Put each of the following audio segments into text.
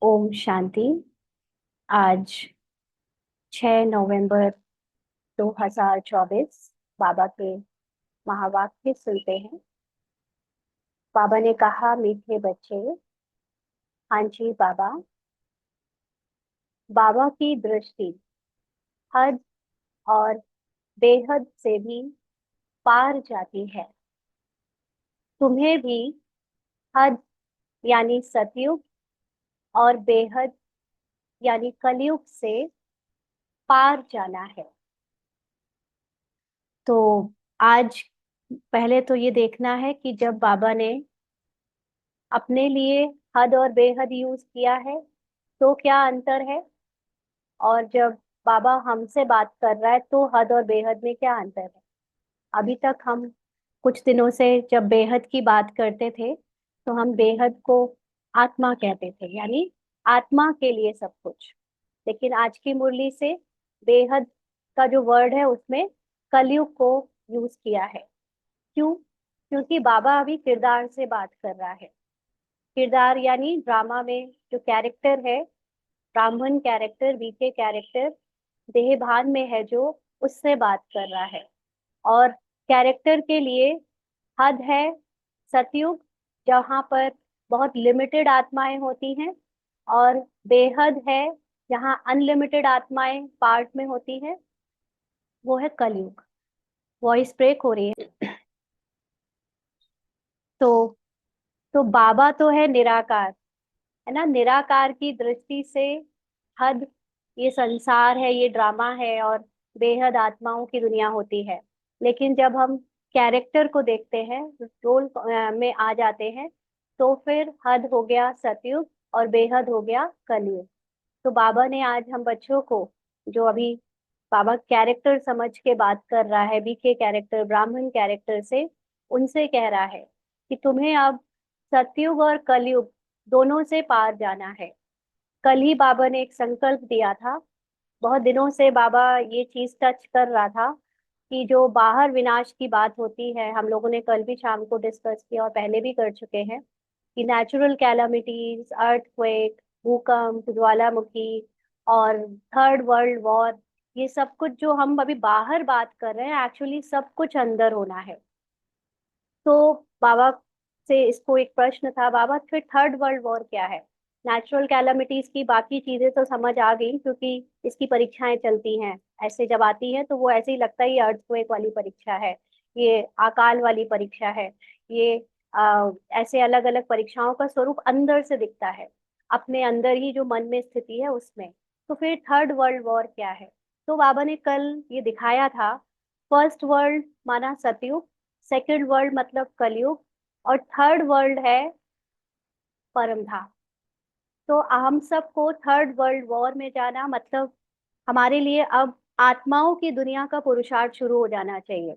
ओम शांति। आज 6 नवंबर 2024 बाबा के महावाक्य सुनते हैं। बाबा ने कहा, मीठे बच्चे। हाँ जी बाबा। बाबा की दृष्टि हद और बेहद से भी पार जाती है। तुम्हें भी हद यानी सतयुग और बेहद यानी कलयुग से पार जाना है। तो आज पहले तो ये देखना है कि जब बाबा ने अपने लिए हद और बेहद यूज किया है तो क्या अंतर है, और जब बाबा हमसे बात कर रहा है तो हद और बेहद में क्या अंतर है। अभी तक हम कुछ दिनों से जब बेहद की बात करते थे तो हम बेहद को आत्मा कहते थे, यानी आत्मा के लिए सब कुछ। लेकिन आज की मुरली से बेहद का जो वर्ड है उसमें कलयुग को यूज किया है। क्यों? क्योंकि बाबा अभी किरदार से बात कर रहा है। किरदार यानी ड्रामा में जो कैरेक्टर है, ब्राह्मण कैरेक्टर, बीके कैरेक्टर देह भान में है जो, उससे बात कर रहा है। और कैरेक्टर के लिए हद है सतयुग, जहाँ पर बहुत लिमिटेड आत्माएं होती हैं, और बेहद है जहाँ अनलिमिटेड आत्माएं पार्ट में होती हैं, वो है कलयुग। वॉइस ब्रेक हो रही है। तो बाबा तो है निराकार, है ना। निराकार की दृष्टि से हद ये संसार है, ये ड्रामा है, और बेहद आत्माओं की दुनिया होती है। लेकिन जब हम कैरेक्टर को देखते हैं, रोल में आ जाते हैं, तो फिर हद हो गया सतयुग और बेहद हो गया कलयुग। तो बाबा ने आज हम बच्चों को, जो अभी बाबा कैरेक्टर समझ के बात कर रहा है, बीके कैरेक्टर ब्राह्मण कैरेक्टर से, उनसे कह रहा है कि तुम्हें अब सतयुग और कलयुग दोनों से पार जाना है। कल ही बाबा ने एक संकल्प दिया था। बहुत दिनों से बाबा ये चीज टच कर रहा था कि जो बाहर विनाश की बात होती है, हम लोगों ने कल भी शाम को डिस्कस किया और पहले भी कर चुके हैं कि नेचुरल कैलामिटीज, अर्थक्वेक, भूकंप, ज्वालामुखी और थर्ड वर्ल्ड वॉर, ये सब कुछ जो हम अभी बाहर बात कर रहे हैं, एक्चुअली सब कुछ अंदर होना है। तो बाबा से इसको एक प्रश्न था, बाबा फिर थर्ड वर्ल्ड वॉर क्या है। नेचुरल कैलामिटीज की बाकी चीजें तो समझ आ गई, क्योंकि इसकी परीक्षाएं चलती हैं। ऐसे जब आती है तो वो ऐसे ही लगता है ये अर्थक्वेक वाली परीक्षा है, ये अकाल वाली परीक्षा है, ये ऐसे अलग अलग परीक्षाओं का स्वरूप अंदर से दिखता है, अपने अंदर ही जो मन में स्थिति है उसमें। तो फिर थर्ड वर्ल्ड वॉर क्या है। तो बाबा ने कल ये दिखाया था, फर्स्ट वर्ल्ड माना सतयुग, सेकंड वर्ल्ड मतलब कलयुग, और थर्ड वर्ल्ड है परम धाम। तो हम सबको थर्ड वर्ल्ड वॉर में जाना मतलब हमारे लिए अब आत्माओं की दुनिया का पुरुषार्थ शुरू हो जाना चाहिए।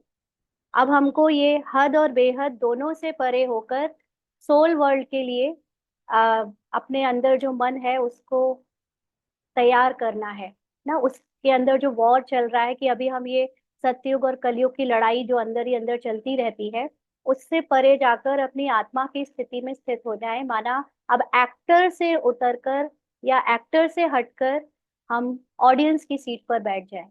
अब हमको ये हद और बेहद दोनों से परे होकर सोल वर्ल्ड के लिए अपने अंदर जो मन है उसको तैयार करना है ना। उसके अंदर जो वॉर चल रहा है कि अभी हम ये सतयुग और कलयुग की लड़ाई जो अंदर ही अंदर चलती रहती है, उससे परे जाकर अपनी आत्मा की स्थिति में स्थित हो जाए। माना अब एक्टर से उतरकर या एक्टर से हटकर हम ऑडियंस की सीट पर बैठ जाएं,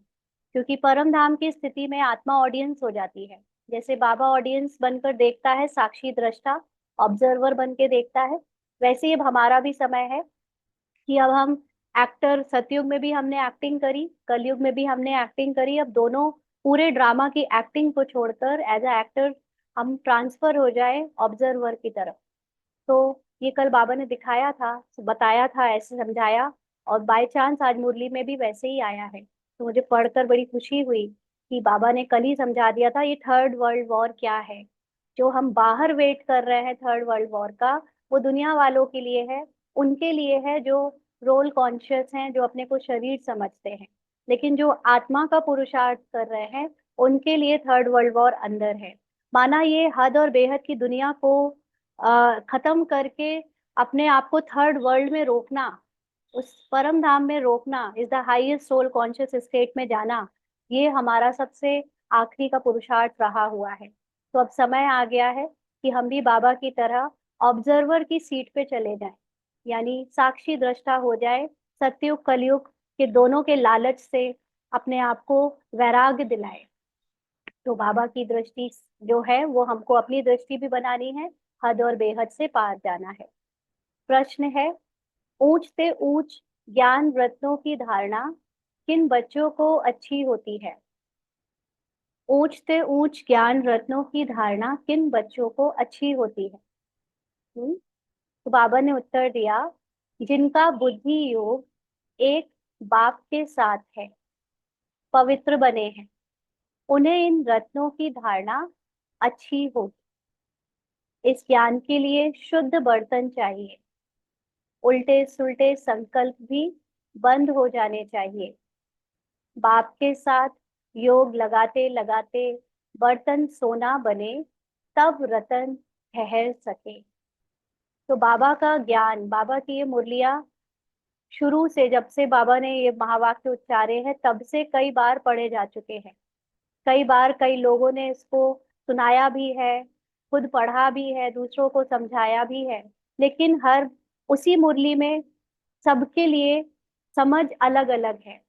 क्योंकि परम धाम की स्थिति में आत्मा ऑडियंस हो जाती है। जैसे बाबा ऑडियंस बनकर देखता है, साक्षी दृष्टा, ऑब्जर्वर बन के देखता है, वैसे ही अब हमारा भी समय है कि अब हम एक्टर, सतयुग में भी हमने एक्टिंग करी, कलयुग में भी हमने एक्टिंग करी, अब दोनों पूरे ड्रामा की एक्टिंग को छोड़कर एज अ एक्टर हम ट्रांसफर हो जाए ऑब्जर्वर की तरफ। तो ये कल बाबा ने दिखाया था, बताया था, ऐसे समझाया, और बाय चांस आज मुरली में भी वैसे ही आया है। तो मुझे पढ़कर बड़ी खुशी हुई कि बाबा ने कल ही समझा दिया था ये थर्ड वर्ल्ड वॉर क्या है। जो हम बाहर वेट कर रहे हैं थर्ड वर्ल्ड वॉर का, वो दुनिया वालों के लिए है, उनके लिए है जो रोल कॉन्शियस हैं, जो अपने को शरीर समझते हैं। लेकिन जो आत्मा का पुरुषार्थ कर रहे हैं, उनके लिए थर्ड वर्ल्ड वॉर अंदर है। माना ये हद और बेहद की दुनिया को खत्म करके अपने आप को थर्ड वर्ल्ड में रोकना, उस परम धाम में रोकना, is the highest soul conscious state में जाना, ये हमारा सबसे आखिरी का पुरुषार्थ रहा हुआ है। तो अब समय आ गया है कि हम भी बाबा की तरह ऑब्जर्वर की सीट पे चले जाएं। यानी साक्षी दृष्टा हो जाए, सतयुग कलयुग के दोनों के लालच से अपने आप को वैराग्य दिलाए। तो बाबा की दृष्टि जो है वो हमको अपनी दृष्टि भी बनानी है, हद और बेहद से पार जाना है। प्रश्न है, ऊंच से ऊंच ज्ञान रत्नों की धारणा किन बच्चों को अच्छी होती है? ऊंच से ऊंच ज्ञान रत्नों की धारणा किन बच्चों को अच्छी होती है? तो बाबा ने उत्तर दिया, जिनका बुद्धि योग एक बाप के साथ है, पवित्र बने हैं, उन्हें इन रत्नों की धारणा अच्छी होगी। इस ज्ञान के लिए शुद्ध बर्तन चाहिए, उल्टे सुल्टे संकल्प भी बंद हो जाने चाहिए। बाप के साथ योग लगाते लगाते बर्तन सोना बने, तब रतन ठहर सके। तो बाबा का ज्ञान, बाबा की ये मुरलियां शुरू से, जब से बाबा ने ये महावाक्य उच्चारे हैं तब से कई बार पढ़े जा चुके हैं। कई बार कई लोगों ने इसको सुनाया भी है, खुद पढ़ा भी है, दूसरों को समझाया भी है। लेकिन हर उसी मुरली में सबके लिए समझ अलग अलग है।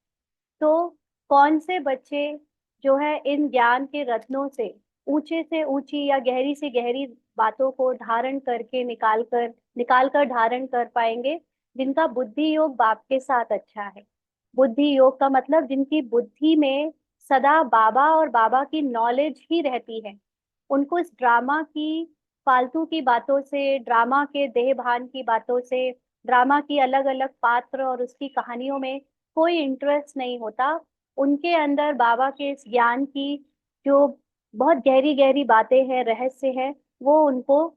तो कौन से बच्चे जो है इन ज्ञान के रत्नों से ऊंची या गहरी से गहरी बातों को धारण करके निकाल कर धारण कर पाएंगे? जिनका बुद्धि योग बाप के साथ अच्छा है। बुद्धि योग का मतलब जिनकी बुद्धि में सदा बाबा और बाबा की नॉलेज ही रहती है। उनको इस ड्रामा की फालतू की बातों से, ड्रामा के देह भान की बातों से, ड्रामा की अलग अलग पात्र और उसकी कहानियों में कोई इंटरेस्ट नहीं होता। उनके अंदर बाबा के इस ज्ञान की जो बहुत गहरी गहरी बातें हैं, रहस्य है, वो उनको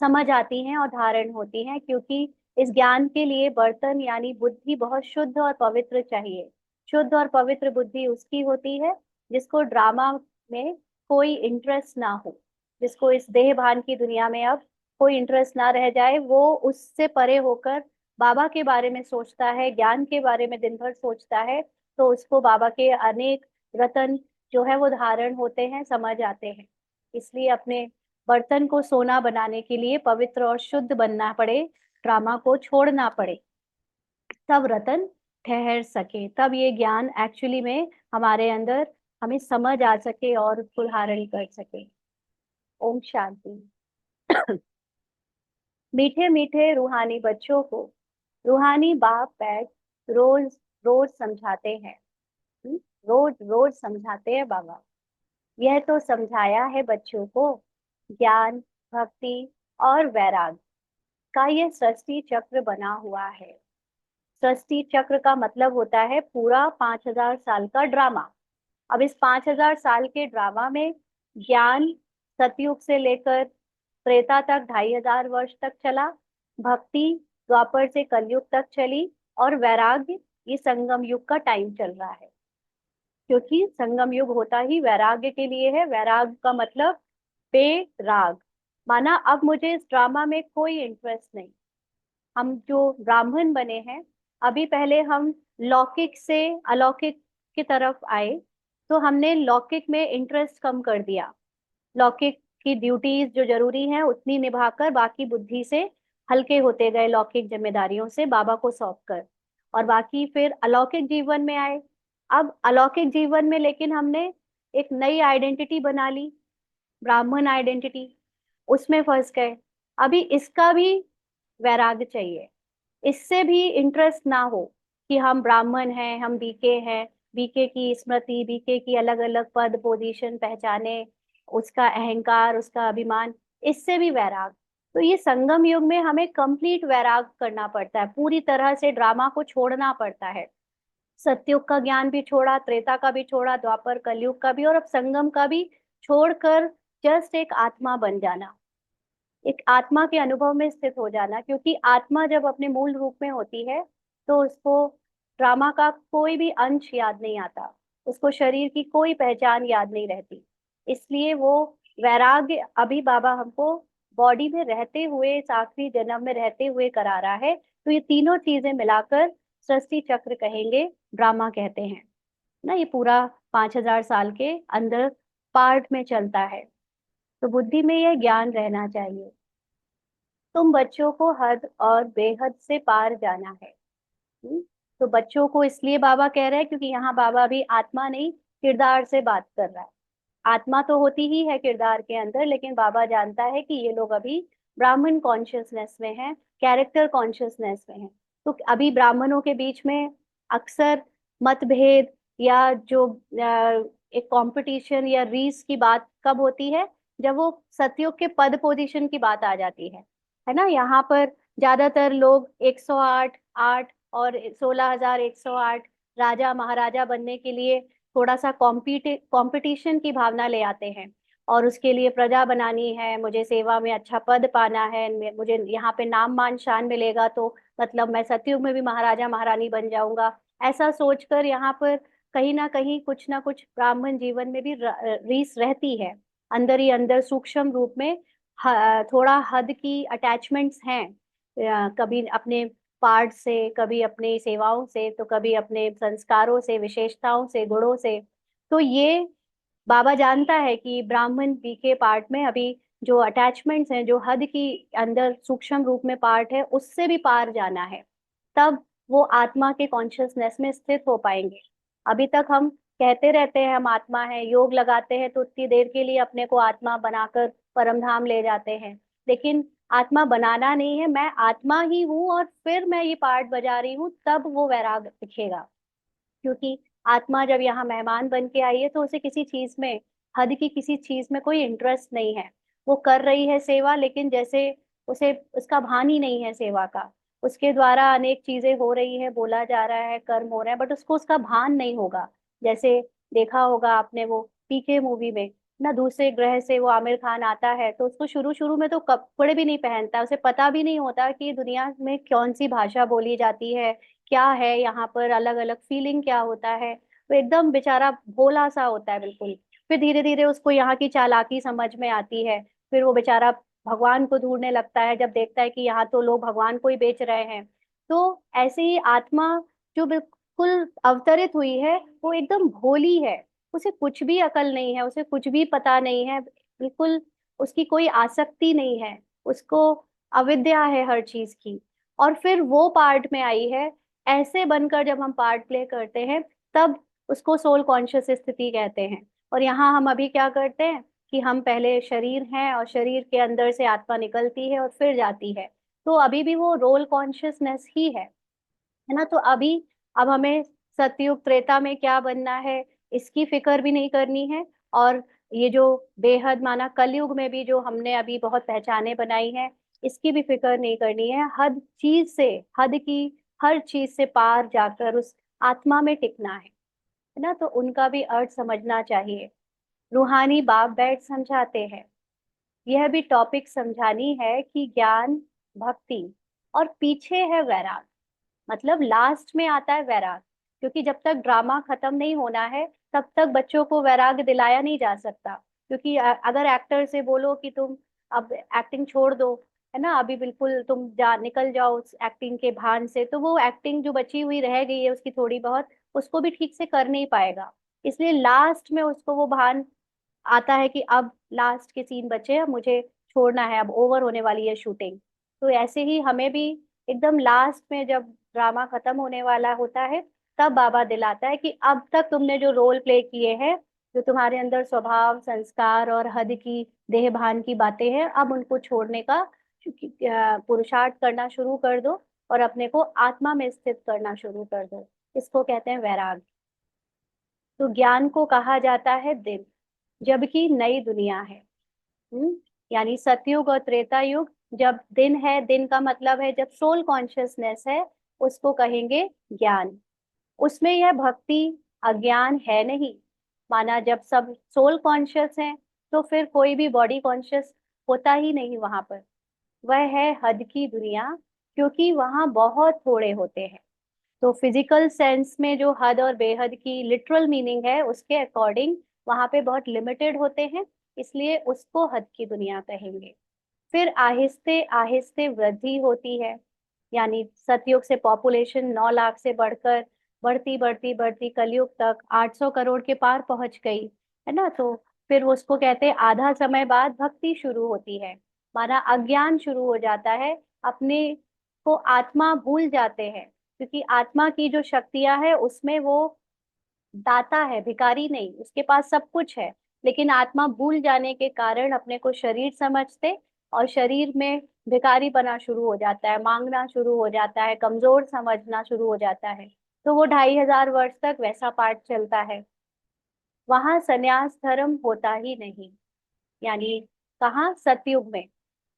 समझ आती हैं और धारण होती हैं। क्योंकि इस ज्ञान के लिए बर्तन यानी बुद्धि बहुत शुद्ध और पवित्र चाहिए। शुद्ध और पवित्र बुद्धि उसकी होती है जिसको ड्रामा में कोई इंटरेस्ट ना हो, जिसको इस देह भान की दुनिया में अब कोई इंटरेस्ट ना रह जाए। वो उससे परे होकर बाबा के बारे में सोचता है, ज्ञान के बारे में दिन भर सोचता है। तो उसको बाबा के अनेक रतन जो है वो धारण होते हैं, समझ आते हैं। इसलिए अपने बर्तन को सोना बनाने के लिए पवित्र और शुद्ध बनना पड़े, ड्रामा को छोड़ना पड़े, तब रतन ठहर सके, तब ये ज्ञान एक्चुअली में हमारे अंदर हमें समझ आ सके और उसको धारण कर सके। ओम शांति। मीठे मीठे रूहानी बच्चों को रूहानी बाप बैठ रोज रोज समझाते हैं। हम्म, रोज रोज समझाते हैं बाबा। यह तो समझाया है बच्चों को, ज्ञान, भक्ति और वैराग का ये सृष्टि चक्र बना हुआ है। सृष्टि चक्र का मतलब होता है पूरा 5,000 साल का ड्रामा। अब इस 5,000 साल के ड्रामा में ज्ञान सतयुग से लेकर त्रेता तक 2,500 वर्ष तक चला, भक्ति द्वापर से कलयुग तक चली, और वैराग्य ये संगम युग का टाइम चल रहा है। क्योंकि संगम युग होता ही वैराग्य के लिए है। वैराग का मतलब बेराग, माना अब मुझे इस ड्रामा में कोई इंटरेस्ट नहीं। हम जो ब्राह्मण बने हैं, अभी पहले हम लौकिक से अलौकिक की तरफ आए, तो हमने लौकिक में इंटरेस्ट कम कर दिया। लौकिक की ड्यूटीज जो जरूरी हैं उतनी निभाकर बाकी बुद्धि से हल्के होते गए, लौकिक जिम्मेदारियों से बाबा को सौंप कर। और बाकी फिर अलौकिक जीवन में आए। अब अलौकिक जीवन में लेकिन हमने एक नई आइडेंटिटी बना ली, ब्राह्मण आइडेंटिटी, उसमें फंस गए। अभी इसका भी वैराग्य चाहिए। इससे भी इंटरेस्ट ना हो कि हम ब्राह्मण हैं, हम बीके हैं, बीके की स्मृति, बीके की अलग अलग पद पोजीशन पहचाने, उसका अहंकार, उसका अभिमान, इससे भी वैराग। तो ये संगम युग में हमें कंप्लीट वैराग करना पड़ता है, पूरी तरह से ड्रामा को छोड़ना पड़ता है। सतयुग का ज्ञान भी छोड़ा, त्रेता का भी छोड़ा, द्वापर कलयुग का भी, और अब संगम का भी छोड़कर जस्ट एक आत्मा बन जाना, एक आत्मा के अनुभव में स्थित हो जाना। क्योंकि आत्मा जब अपने मूल रूप में होती है तो उसको ड्रामा का कोई भी अंश याद नहीं आता, उसको शरीर की कोई पहचान याद नहीं रहती। इसलिए वो वैराग्य अभी बाबा हमको बॉडी में रहते हुए, इस आखिरी जन्म में रहते हुए करा रहा है। तो ये तीनों चीजें मिलाकर सृष्टि चक्र कहेंगे, ड्रामा कहते हैं ना। ये पूरा 5,000 साल के अंदर पार्ट में चलता है। तो बुद्धि में यह ज्ञान रहना चाहिए। तुम बच्चों को हद और बेहद से पार जाना है। हम्म, तो बच्चों को इसलिए बाबा कह रहे हैं क्योंकि यहाँ बाबा भी आत्मा नहीं, किरदार से बात कर रहा है। आत्मा तो होती ही है किरदार के अंदर, लेकिन बाबा जानता है कि ये लोग अभी ब्राह्मण कॉन्शियसनेस में हैं, कैरेक्टर कॉन्शियसनेस में हैं। तो अभी ब्राह्मणों के बीच में अक्सर मतभेद या जो एक कंपटीशन या रीस की बात कब होती है, जब वो सतयुग के पद पोजीशन की बात आ जाती है ना। यहाँ पर ज्यादातर लोग 108 8 और 16,108 राजा महाराजा बनने के लिए थोड़ा सा कंपटीशन की भावना ले आते हैं, और उसके लिए प्रजा बनानी है, मुझे सेवा में अच्छा पद पाना है, मुझे यहाँ पे नाम मान शान मिलेगा, तो मतलब मैं सतयुग में भी महाराजा महारानी बन जाऊंगा। ऐसा सोचकर यहाँ पर कहीं ना कुछ ब्राह्मण जीवन में भी रीस रहती है, अंदर ही अंदर सूक्ष्म रूप में। थोड़ा हद की अटैचमेंट्स हैं, कभी अपने पार्ट से, कभी अपनी सेवाओं से, तो कभी अपने संस्कारों से, विशेषताओं से, गुणों से। तो ये बाबा जानता है कि ब्राह्मण बीके पार्ट में अभी जो अटैचमेंट्स हैं, जो हद की अंदर सूक्ष्म रूप में पार्ट है, उससे भी पार जाना है, तब वो आत्मा के कॉन्शियसनेस में स्थित हो पाएंगे। अभी तक हम कहते रहते हैं हम आत्मा है, योग लगाते हैं तो उतनी देर के लिए अपने को आत्मा बनाकर परम धाम ले जाते हैं, लेकिन आत्मा बनाना नहीं है, मैं आत्मा ही हूँ और फिर मैं ये पार्ट बजा रही हूँ, तब वो वैराग दिखेगा। क्योंकि आत्मा जब यहाँ मेहमान बन के आई है तो उसे किसी चीज में, हद की किसी चीज में कोई इंटरेस्ट नहीं है। वो कर रही है सेवा, लेकिन जैसे उसे उसका भान ही नहीं है सेवा का। उसके द्वारा अनेक चीजें हो रही है, बोला जा रहा है, कर्म हो रहे हैं, बट उसको उसका भान नहीं होगा। जैसे देखा होगा आपने वो पीके मूवी में ना, दूसरे ग्रह से वो आमिर खान आता है, तो उसको शुरू शुरू में तो कपड़े भी नहीं पहनता, उसे पता भी नहीं होता कि दुनिया में कौन सी भाषा बोली जाती है, क्या है यहाँ पर, अलग अलग फीलिंग क्या होता है। वो एकदम बेचारा भोला सा होता है बिल्कुल। फिर धीरे धीरे उसको यहाँ की चालाकी समझ में आती है, फिर वो बेचारा भगवान को ढूंढने लगता है जब देखता है कि यहाँ तो लोग भगवान को ही बेच रहे हैं। तो ऐसे ही आत्मा जो बिल्कुल अवतरित हुई है, वो एकदम भोली है। उसे कुछ भी अकल नहीं है, उसे कुछ भी पता नहीं है, बिल्कुल उसकी कोई आसक्ति नहीं है, उसको अविद्या है हर चीज की। और फिर वो पार्ट में आई है, ऐसे बनकर जब हम पार्ट प्ले करते हैं, तब उसको सोल कॉन्शियस स्थिति कहते हैं। और यहाँ हम अभी क्या करते हैं कि हम पहले शरीर हैं और शरीर के अंदर से आत्मा निकलती है और फिर जाती है, तो अभी भी वो रोल कॉन्शियसनेस ही है ना। तो अभी अब हमें सतयुग त्रेता में क्या बनना है, इसकी फिक्र भी नहीं करनी है। और ये जो बेहद माना कलयुग में भी जो हमने अभी बहुत पहचाने बनाई हैं, इसकी भी फिक्र नहीं करनी है। हद चीज से, हद की हर चीज से पार जाकर उस आत्मा में टिकना है ना। तो उनका भी अर्थ समझना चाहिए। रूहानी बाप बैठ समझाते हैं, यह भी टॉपिक समझानी है कि ज्ञान, भक्ति और पीछे है वैराग। मतलब लास्ट में आता है वैराग, क्योंकि जब तक ड्रामा खत्म नहीं होना है, तब तक बच्चों को वैराग दिलाया नहीं जा सकता। क्योंकि अगर एक्टर से बोलो कि तुम अब एक्टिंग छोड़ दो, है ना, अभी बिल्कुल तुम जा निकल जाओ उस एक्टिंग के भान से, तो वो एक्टिंग जो बची हुई रह गई है उसकी थोड़ी बहुत, उसको भी ठीक से कर नहीं पाएगा। इसलिए लास्ट में उसको वो भान आता है कि अब लास्ट के सीन बचे हैं, अब मुझे छोड़ना है, अब ओवर होने वाली है शूटिंग। तो ऐसे ही हमें भी एकदम लास्ट में जब ड्रामा खत्म होने वाला होता है, तब बाबा दिलाता है कि अब तक तुमने जो रोल प्ले किए हैं, जो तुम्हारे अंदर स्वभाव, संस्कार और हद की देह भान की बातें हैं, अब उनको छोड़ने का पुरुषार्थ करना शुरू कर दो और अपने को आत्मा में स्थित करना शुरू कर दो। इसको कहते हैं वैराग। तो ज्ञान को कहा जाता है दिन, जबकि नई दुनिया है। हम्म, यानी सतयुग और त्रेता युग जब दिन है, दिन का मतलब है जब सोल कॉन्शियसनेस है, उसको कहेंगे ज्ञान। उसमें यह भक्ति अज्ञान है नहीं। माना जब सब सोल कॉन्शियस है, तो फिर कोई भी बॉडी कॉन्शियस होता ही नहीं वहां पर। वह है हद की दुनिया, क्योंकि वहां बहुत थोड़े होते हैं। तो फिजिकल सेंस में जो हद और बेहद की लिटरल मीनिंग है, उसके अकॉर्डिंग वहां पे बहुत लिमिटेड होते हैं, इसलिए उसको हद की दुनिया कहेंगे। फिर आहिस्ते आहिस्ते वृद्धि होती है, यानी सतयुग से पॉपुलेशन 9 लाख से बढ़कर बढ़ती बढ़ती बढ़ती कलयुग तक 800 करोड़ के पार पहुंच गई, है ना। तो फिर उसको कहते हैं आधा समय बाद भक्ति शुरू होती है। माना अज्ञान शुरू हो जाता है, अपने को आत्मा भूल जाते हैं, क्योंकि आत्मा की जो शक्तियां है उसमें वो दाता है, भिखारी नहीं, उसके पास सब कुछ है। लेकिन आत्मा भूल जाने के कारण अपने को शरीर समझते, और शरीर में भिखारी बना शुरू हो जाता है, मांगना शुरू हो जाता है, कमजोर समझना शुरू हो जाता है। तो वो 2500 वर्ष तक वैसा पाठ चलता है। वहां संन्यास धर्म होता ही नहीं। यानी कहाँ? सतयुग में।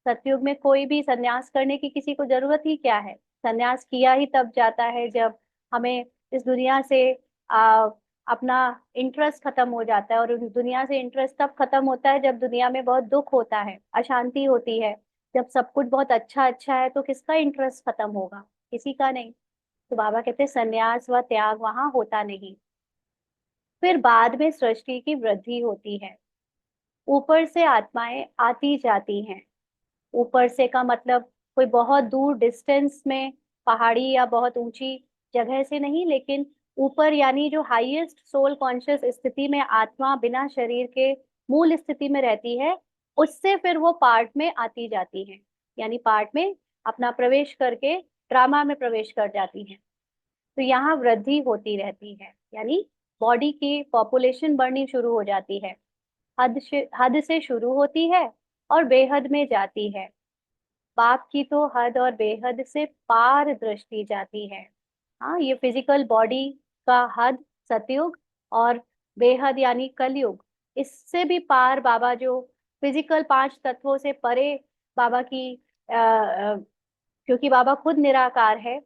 सतयुग में कोई भी संन्यास करने की किसी को जरूरत ही क्या है? संन्यास किया ही तब जाता है जब हमें इस दुनिया से आ, अपना इंटरेस्ट खत्म हो जाता है। और उस दुनिया से इंटरेस्ट तब खत्म होता है जब दुनिया में बहुत दुख होता है, अशांति होती है। जब सब कुछ बहुत अच्छा अच्छा है तो किसका इंटरेस्ट खत्म होगा? किसी का नहीं। तो बाबा कहते हैं संन्यास व त्याग वहां होता नहीं। फिर बाद में सृष्टि की वृद्धि होती है। ऊपर से आत्माएं आती जाती हैं। ऊपर से का मतलब कोई बहुत दूर डिस्टेंस में, पहाड़ी या बहुत ऊंची जगह से नहीं, लेकिन ऊपर यानी जो हाईएस्ट सोल कॉन्शियस स्थिति में आत्मा बिना शरीर के मूल स्थिति में रहती है, उससे फिर वो पार्ट में आती जाती है। यानी पार्ट में अपना प्रवेश करके ड्रामा में प्रवेश कर जाती है। तो यहाँ वृद्धि होती रहती है, यानी बॉडी की पॉपुलेशन बढ़नी शुरू हो जाती है। हद से शुरू होती है और बेहद में जाती है। बाप की तो हद और बेहद से पार दृष्टि जाती है। हाँ, ये फिजिकल बॉडी का हद सतयुग, और बेहद यानी कलयुग, इससे भी पार बाबा जो फिजिकल 5 तत्वों से परे बाबा की क्योंकि बाबा खुद निराकार है,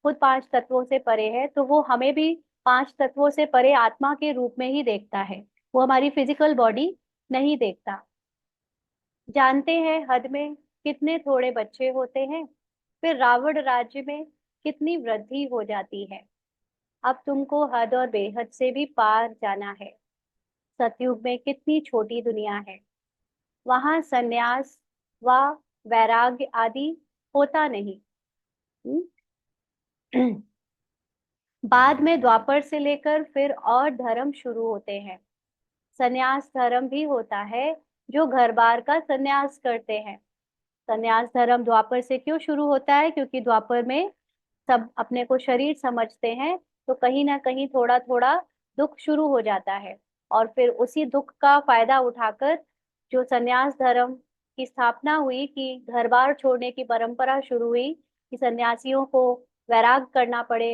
खुद 5 तत्वों से परे है, तो वो हमें भी 5 तत्वों से परे आत्मा के रूप में ही देखता है। वो हमारी फिजिकल बॉडी नहीं देखता। जानते हैं हद में कितने थोड़े बच्चे होते हैं, फिर रावण राज्य में कितनी वृद्धि हो जाती है। अब तुमको हद और बेहद से भी पार जाना है। सतयुग में कितनी छोटी दुनिया है। वहां संन्यास व वैराग्य आदि होता नहीं। हम्म? बाद में द्वापर से लेकर फिर और धर्म शुरू होते हैं। संन्यास धर्म भी होता है, जो घर बार का संन्यास करते हैं। संन्यास धर्म द्वापर से क्यों शुरू होता है? क्योंकि द्वापर में सब अपने को शरीर समझते हैं, तो कहीं ना कहीं थोड़ा थोड़ा दुख शुरू हो जाता है। और फिर उसी दुख का फायदा उठाकर जो संन्यास धर्म की स्थापना हुई, कि घर बार छोड़ने की परंपरा शुरू हुई, कि सन्यासियों को वैराग करना पड़े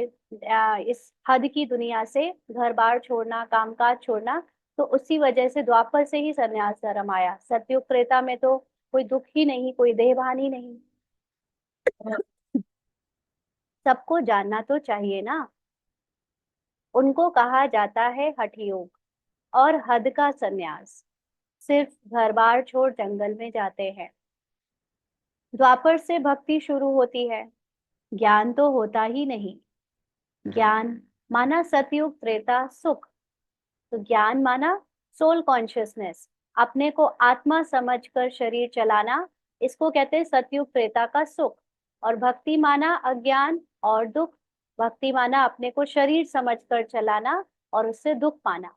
इस हद की दुनिया से, घर बार छोड़ना, कामकाज छोड़ना। तो उसी वजह से द्वापर से ही संन्यास धर्म आया। सतयुग त्रेता में तो कोई दुख ही नहीं, कोई देहभान ही नहीं। सबको जानना तो चाहिए ना। उनको कहा जाता है हठ योग और हद का संन्यास। सिर्फ घर बार छोड़ जंगल में जाते हैं। द्वापर से भक्ति शुरू होती है। ज्ञान तो होता ही नहीं। ज्ञान माना सतयुग त्रेता सुख। तो ज्ञान माना सोल कॉन्शियसनेस, अपने को आत्मा समझकर शरीर चलाना, इसको कहते हैं सतयुग त्रेता का सुख। और भक्ति माना अज्ञान और दुख। भक्ति माना अपने को शरीर समझकर चलाना और उससे दुख पाना।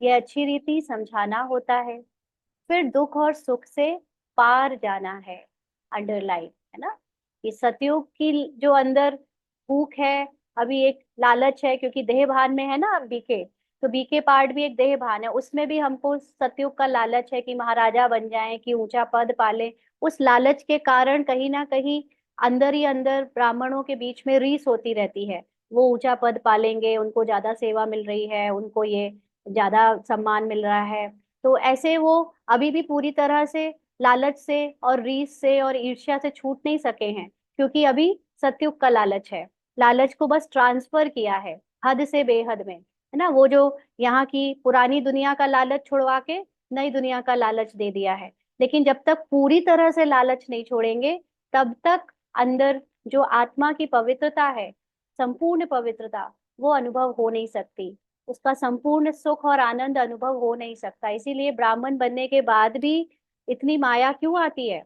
यह अच्छी रीति समझाना होता है। फिर दुख और सुख से पार जाना है, अंडरलाइन, है ना। ये सतयुग की जो अंदर भूख है, अभी एक लालच है, क्योंकि देह भान में है ना अब बीके, तो बीके पार्ट भी एक देह भान है, उसमें भी हमको सतयुग का लालच है कि महाराजा बन जाएं, कि ऊंचा पद पाले। उस लालच के कारण कहीं ना कहीं अंदर ही अंदर ब्राह्मणों के बीच में रीस होती रहती है। वो ऊंचा पद पालेंगे, उनको ज्यादा सेवा मिल रही है, उनको ये ज्यादा सम्मान मिल रहा है। तो ऐसे वो अभी भी पूरी तरह से लालच से और रीस से और ईर्ष्या से छूट नहीं सके हैं, क्योंकि अभी सतयुग का लालच है। लालच को बस ट्रांसफर किया है हद से बेहद में, है ना। वो जो यहाँ की पुरानी दुनिया का लालच छुड़वा के नई दुनिया का लालच दे दिया है। लेकिन जब तक पूरी तरह से लालच नहीं छोड़ेंगे, तब तक अंदर जो आत्मा की पवित्रता है, संपूर्ण पवित्रता, वो अनुभव हो नहीं सकती। उसका संपूर्ण सुख और आनंद अनुभव हो नहीं सकता। इसीलिए ब्राह्मण बनने के बाद भी इतनी माया क्यों आती है?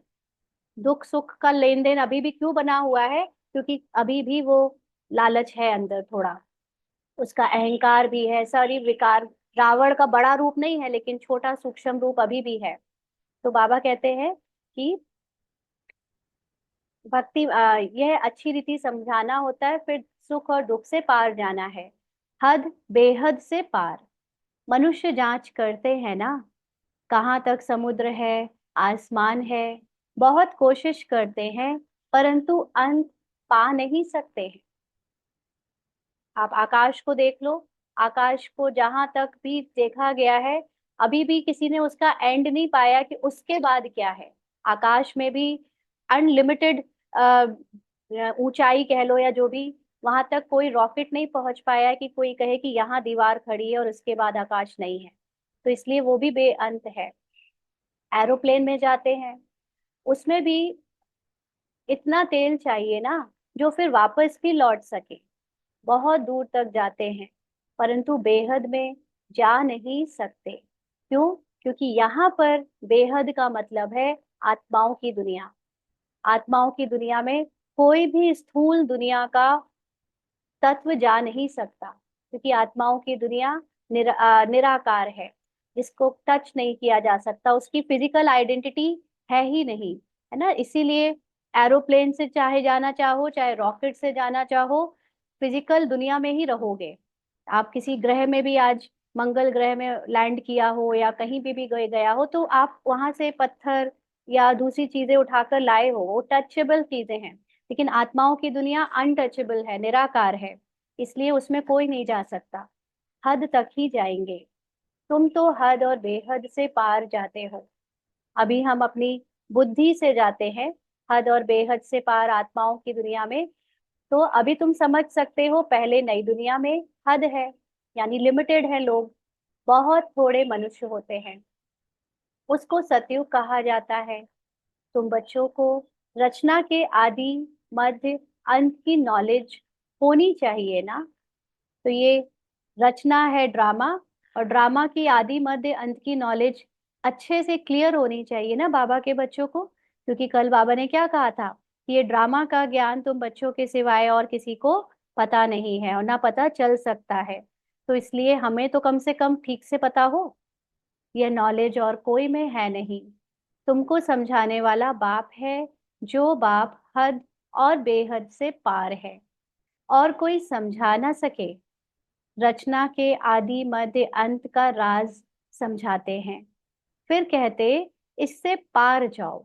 दुख सुख का लेन देन अभी भी क्यों बना हुआ है? क्योंकि अभी भी वो लालच है अंदर थोड़ा, उसका अहंकार भी है, सारी विकार। रावण का बड़ा रूप नहीं है, लेकिन छोटा सूक्ष्म रूप अभी भी है। तो बाबा कहते हैं कि भक्ति यह अच्छी रीति समझाना होता है, फिर सुख और दुख से पार जाना है। हद बेहद से पार। मनुष्य जांच करते हैं ना, कहाँ तक समुद्र है, आसमान है। बहुत कोशिश करते हैं, परंतु अंत पा नहीं सकते हैं। आप आकाश को देख लो, आकाश को जहां तक भी देखा गया है, अभी भी किसी ने उसका एंड नहीं पाया कि उसके बाद क्या है। आकाश में भी अनलिमिटेड ऊंचाई कह लो या जो भी, वहां तक कोई रॉकेट नहीं पहुंच पाया है कि कोई कहे कि यहाँ दीवार खड़ी है और उसके बाद आकाश नहीं है। तो इसलिए वो भी बेअंत है। एरोप्लेन में जाते हैं, उसमें भी इतना तेल चाहिए ना, जो फिर वापस भी लौट सके। बहुत दूर तक जाते हैं, परंतु बेहद में जा नहीं सकते। क्यों? क्योंकि यहाँ पर बेहद का मतलब है आत्माओं की दुनिया। आत्माओं की दुनिया में कोई भी स्थूल दुनिया का तत्व जा नहीं सकता, क्योंकि आत्माओं की दुनिया निराकार है, जिसको टच नहीं किया जा सकता, उसकी फिजिकल आइडेंटिटी है ही नहीं। है ना, इसीलिए एरोप्लेन से चाहे जाना चाहो, चाहे रॉकेट से जाना चाहो, फिजिकल दुनिया में ही रहोगे। आप किसी ग्रह में भी आज मंगल ग्रह में लैंड किया हो या कहीं भी गए गया हो, तो आप वहां से पत्थर या दूसरी चीजें उठाकर लाए हो, वो टचेबल चीजें हैं। लेकिन आत्माओं की दुनिया अनटचेबल है, निराकार है, इसलिए उसमें कोई नहीं जा सकता। हद तक ही जाएंगे। तुम तो हद और बेहद से पार जाते हो। अभी हम अपनी बुद्धि से जाते हैं हद और बेहद से पार आत्माओं की दुनिया में। तो अभी तुम समझ सकते हो, पहले नई दुनिया में हद है, यानी लिमिटेड है लोग, बहुत थोड़े मनुष्य होते हैं, उसको सतयुग कहा जाता है। तुम बच्चों को रचना के आदि मध्य अंत की नॉलेज होनी चाहिए ना। तो ये रचना है ड्रामा, और ड्रामा की आदि मध्य अंत की नॉलेज अच्छे से क्लियर होनी चाहिए ना बाबा के बच्चों को। क्योंकि कल बाबा ने क्या कहा था कि ये ड्रामा का ज्ञान तुम बच्चों के सिवाय और किसी को पता नहीं है और ना पता चल सकता है। तो इसलिए हमें तो कम से कम ठीक से पता हो, यह नॉलेज और कोई में है नहीं। तुमको समझाने वाला बाप है, जो बाप हद और बेहद से पार है, और कोई समझा ना सके। रचना के आदि मध्य अंत का राज समझाते हैं, फिर कहते इससे पार जाओ।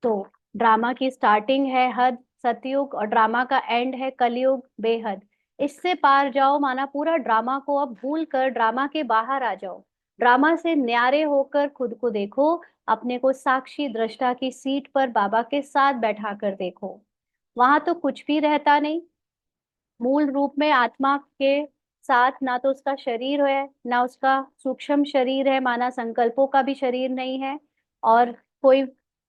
तो ड्रामा की स्टार्टिंग है हद, सतयुग, और ड्रामा का एंड है कलयुग, बेहद। इससे पार जाओ माना पूरा ड्रामा को अब भूल कर ड्रामा के बाहर आ जाओ। ड्रामा से न्यारे होकर खुद को देखो, अपने को साक्षी दृष्टा की सीट पर बाबा के साथ बैठा कर देखो। वहां तो कुछ भी रहता नहीं। मूल रूप में आत्मा के साथ ना तो उसका शरीर है, ना उसका सूक्ष्म शरीर है, माना संकल्पों का भी शरीर नहीं है। और कोई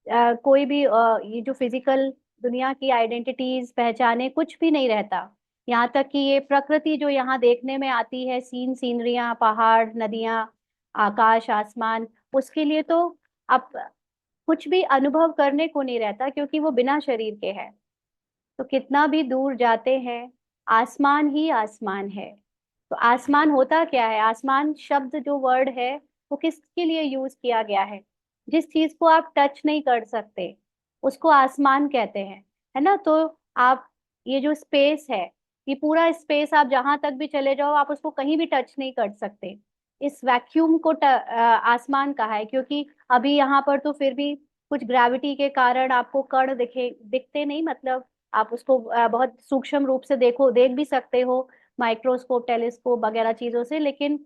कोई भी ये जो फिजिकल दुनिया की आइडेंटिटीज पहचाने कुछ भी नहीं रहता। यहाँ तक कि ये प्रकृति जो यहाँ देखने में आती है, सीनरियां, पहाड़, नदियां, आकाश, आसमान, उसके लिए तो अब कुछ भी अनुभव करने को नहीं रहता, क्योंकि वो बिना शरीर के है। तो कितना भी दूर जाते हैं, आसमान ही आसमान है। तो आसमान होता क्या है? आसमान शब्द जो वर्ड है, वो किसके लिए यूज किया गया है? जिस चीज को आप टच नहीं कर सकते, उसको आसमान कहते हैं। है ना? तो आप, ये जो स्पेस है, ये पूरा स्पेस आप जहां तक भी चले जाओ, आप उसको कहीं भी टच नहीं कर सकते। इस वैक्यूम को आसमान कहा है, क्योंकि अभी यहाँ पर तो फिर भी कुछ ग्रेविटी के कारण आपको कण दिखते नहीं, मतलब आप उसको बहुत सूक्ष्म रूप से देख भी सकते हो, माइक्रोस्कोप, टेलीस्कोप वगैरह चीजों से। लेकिन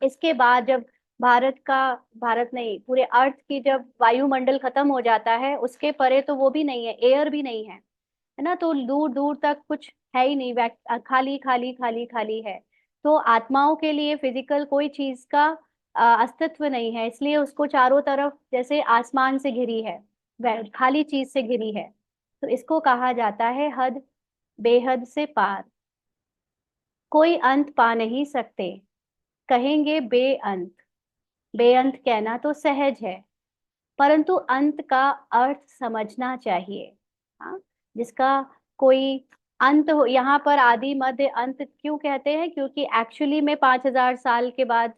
इसके बाद जब भारत नहीं, पूरे अर्थ की जब वायुमंडल खत्म हो जाता है, उसके परे तो वो भी नहीं है, एयर भी नहीं है ना? तो दूर दूर तक कुछ है ही नहीं, खाली खाली खाली खाली है। तो आत्माओं के लिए फिजिकल कोई चीज का अस्तित्व नहीं है, इसलिए उसको चारों तरफ जैसे आसमान से घिरी है, खाली चीज से घिरी है। तो इसको कहा जाता है हद, बेहद से पार। कोई अंत पा नहीं सकते, कहेंगे बेअंत। बेअंत कहना तो सहज है, परंतु अंत का अर्थ समझना चाहिए। हाँ, जिसका कोई अंत हो। यहाँ पर आदि मध्य अंत क्यों कहते हैं? क्योंकि एक्चुअली में 5,000 साल के बाद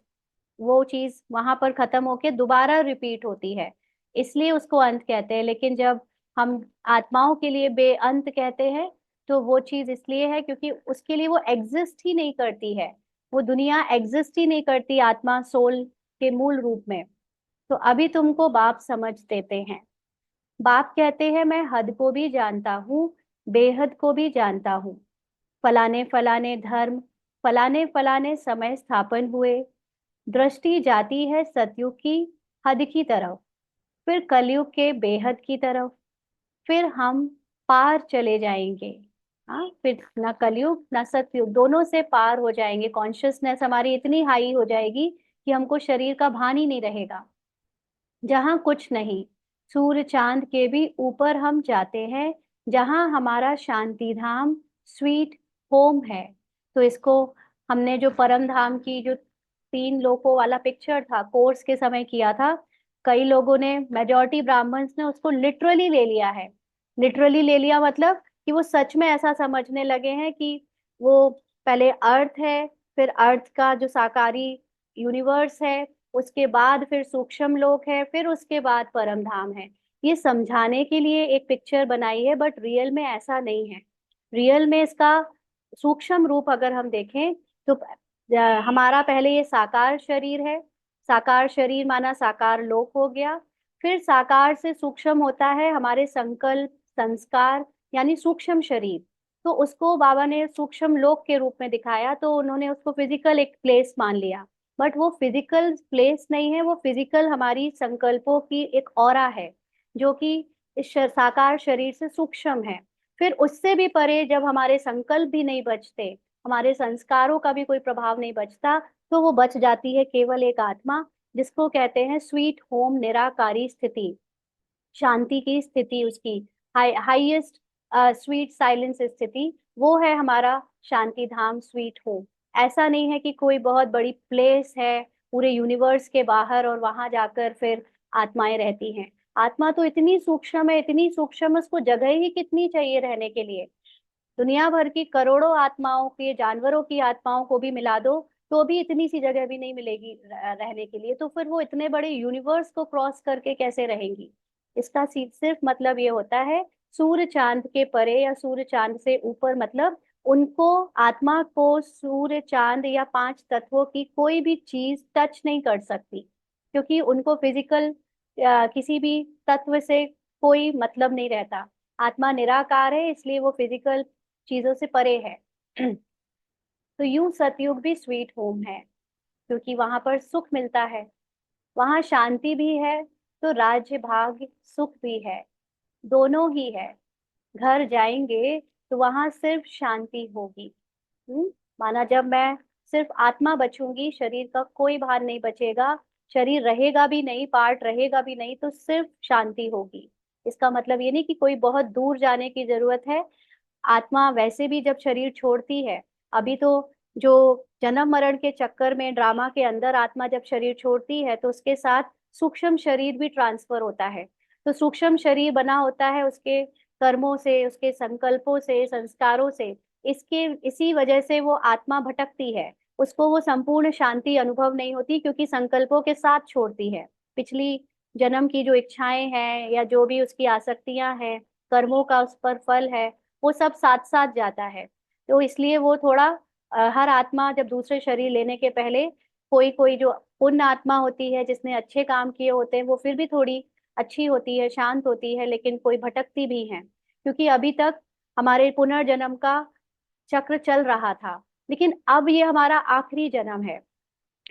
वो चीज वहां पर खत्म होके दोबारा रिपीट होती है, इसलिए उसको अंत कहते हैं। लेकिन जब हम आत्माओं के लिए बेअंत कहते हैं, तो वो चीज इसलिए है क्योंकि उसके लिए वो एग्जिस्ट ही नहीं करती है, वो दुनिया एग्जिस्ट ही नहीं करती आत्मा सोल के मूल रूप में। तो अभी तुमको बाप समझ देते हैं। बाप कहते हैं मैं हद को भी जानता हूँ, बेहद को भी जानता हूँ। फलाने फलाने धर्म, फलाने फलाने समय स्थापन हुए। दृष्टि जाती है सतयुग की हद की तरफ, फिर कलयुग के बेहद की तरफ, फिर हम पार चले जाएंगे। हाँ, फिर ना कलयुग ना सतयुग, दोनों से पार हो जाएंगे। कॉन्शियसनेस हमारी इतनी हाई हो जाएगी कि हमको शरीर का भान ही नहीं रहेगा। जहाँ कुछ नहीं, सूर्य चांद के भी ऊपर हम जाते हैं, जहाँ हमारा शांति धाम स्वीट होम है। तो इसको हमने जो परम धाम की जो 3 लोकों वाला पिक्चर था, कोर्स के समय किया था, कई लोगों ने, मेजॉरिटी ब्राह्मण्स ने उसको लिटरली ले लिया है। लिटरली ले लिया मतलब कि वो सच में ऐसा समझने लगे हैं कि वो पहले अर्थ है, फिर अर्थ का जो साकारी यूनिवर्स है, उसके बाद फिर सूक्ष्म लोक है, फिर उसके बाद परम धाम है। ये समझाने के लिए एक पिक्चर बनाई है, बट रियल में ऐसा नहीं है। रियल में इसका सूक्ष्म रूप अगर हम देखें तो हमारा पहले ये साकार शरीर है। साकार शरीर माना साकार लोक हो गया। फिर साकार से सूक्ष्म होता है हमारे संकल्प, संस्कार, यानी सूक्ष्म शरीर। तो उसको बाबा ने सूक्ष्म लोक के रूप में दिखाया, तो उन्होंने उसको फिजिकल एक प्लेस मान लिया। बट वो फिजिकल प्लेस नहीं है, वो फिजिकल हमारी संकल्पों की एक ऑरा है, जो कि इस साकार शरीर से सूक्ष्म है। फिर उससे भी परे जब हमारे संकल्प भी नहीं बचते, हमारे संस्कारों का भी कोई प्रभाव नहीं बचता, तो वो बच जाती है केवल एक आत्मा, जिसको कहते हैं स्वीट होम, निराकारी स्थिति, शांति की स्थिति, उसकी हाईएस्ट स्वीट साइलेंस स्थिति। वो है हमारा शांति धाम, स्वीट होम। ऐसा नहीं है कि कोई बहुत बड़ी प्लेस है पूरे यूनिवर्स के बाहर और वहां जाकर फिर आत्माएं रहती हैं। आत्मा तो इतनी सूक्ष्म है, इतनी सूक्ष्म, उसको जगह ही कितनी चाहिए रहने के लिए। दुनिया भर की करोड़ों आत्माओं के, जानवरों की आत्माओं को भी मिला दो, तो भी इतनी सी जगह भी नहीं मिलेगी रहने के लिए। तो फिर वो इतने बड़े यूनिवर्स को क्रॉस करके कैसे रहेंगी? इसका सिर्फ मतलब ये होता है, सूर्य चांद के परे या सूर्य चांद से ऊपर, मतलब उनको, आत्मा को सूर्य चांद या 5 तत्वों की कोई भी चीज टच नहीं कर सकती, क्योंकि उनको फिजिकल किसी भी तत्व से कोई मतलब नहीं रहता। आत्मा निराकार है, इसलिए वो फिजिकल चीजों से परे है। तो यूं सतयुग भी स्वीट होम है, क्योंकि वहां पर सुख मिलता है, वहां शांति भी है, तो राज्य भाग्य सुख भी है, दोनों ही है। घर जाएंगे तो वहां सिर्फ शांति होगी। हम्म, माना जब मैं सिर्फ आत्मा बचूंगी, शरीर का कोई भार नहीं बचेगा, शरीर रहेगा भी नहीं, पार्ट रहेगा भी नहीं, तो सिर्फ शांति होगी। इसका मतलब ये नहीं कि कोई बहुत दूर जाने की जरूरत है। आत्मा वैसे भी जब शरीर छोड़ती है, अभी तो जो जन्म मरण के चक्कर में ड्रामा के अंदर आत्मा जब शरीर छोड़ती है, तो उसके साथ सूक्ष्म शरीर भी ट्रांसफर होता है। तो सूक्ष्म शरीर बना होता है उसके कर्मों से, उसके संकल्पों से, संस्कारों से। इसके इसी वजह से वो आत्मा भटकती है, उसको वो संपूर्ण शांति अनुभव नहीं होती, क्योंकि संकल्पों के साथ छोड़ती है। पिछली जन्म की जो इच्छाएं हैं या जो भी उसकी आसक्तियां हैं, कर्मों का उस पर फल है, वो सब साथ साथ जाता है। तो इसलिए वो थोड़ा हर आत्मा जब दूसरे शरीर लेने के पहले, कोई कोई जो पुण्य आत्मा होती है जिसने अच्छे काम किए होते हैं, वो फिर भी थोड़ी अच्छी होती है, शांत होती है, लेकिन कोई भटकती भी है, क्योंकि अभी तक हमारे पुनर्जन्म का चक्र चल रहा था। लेकिन अब ये हमारा आखिरी जन्म है,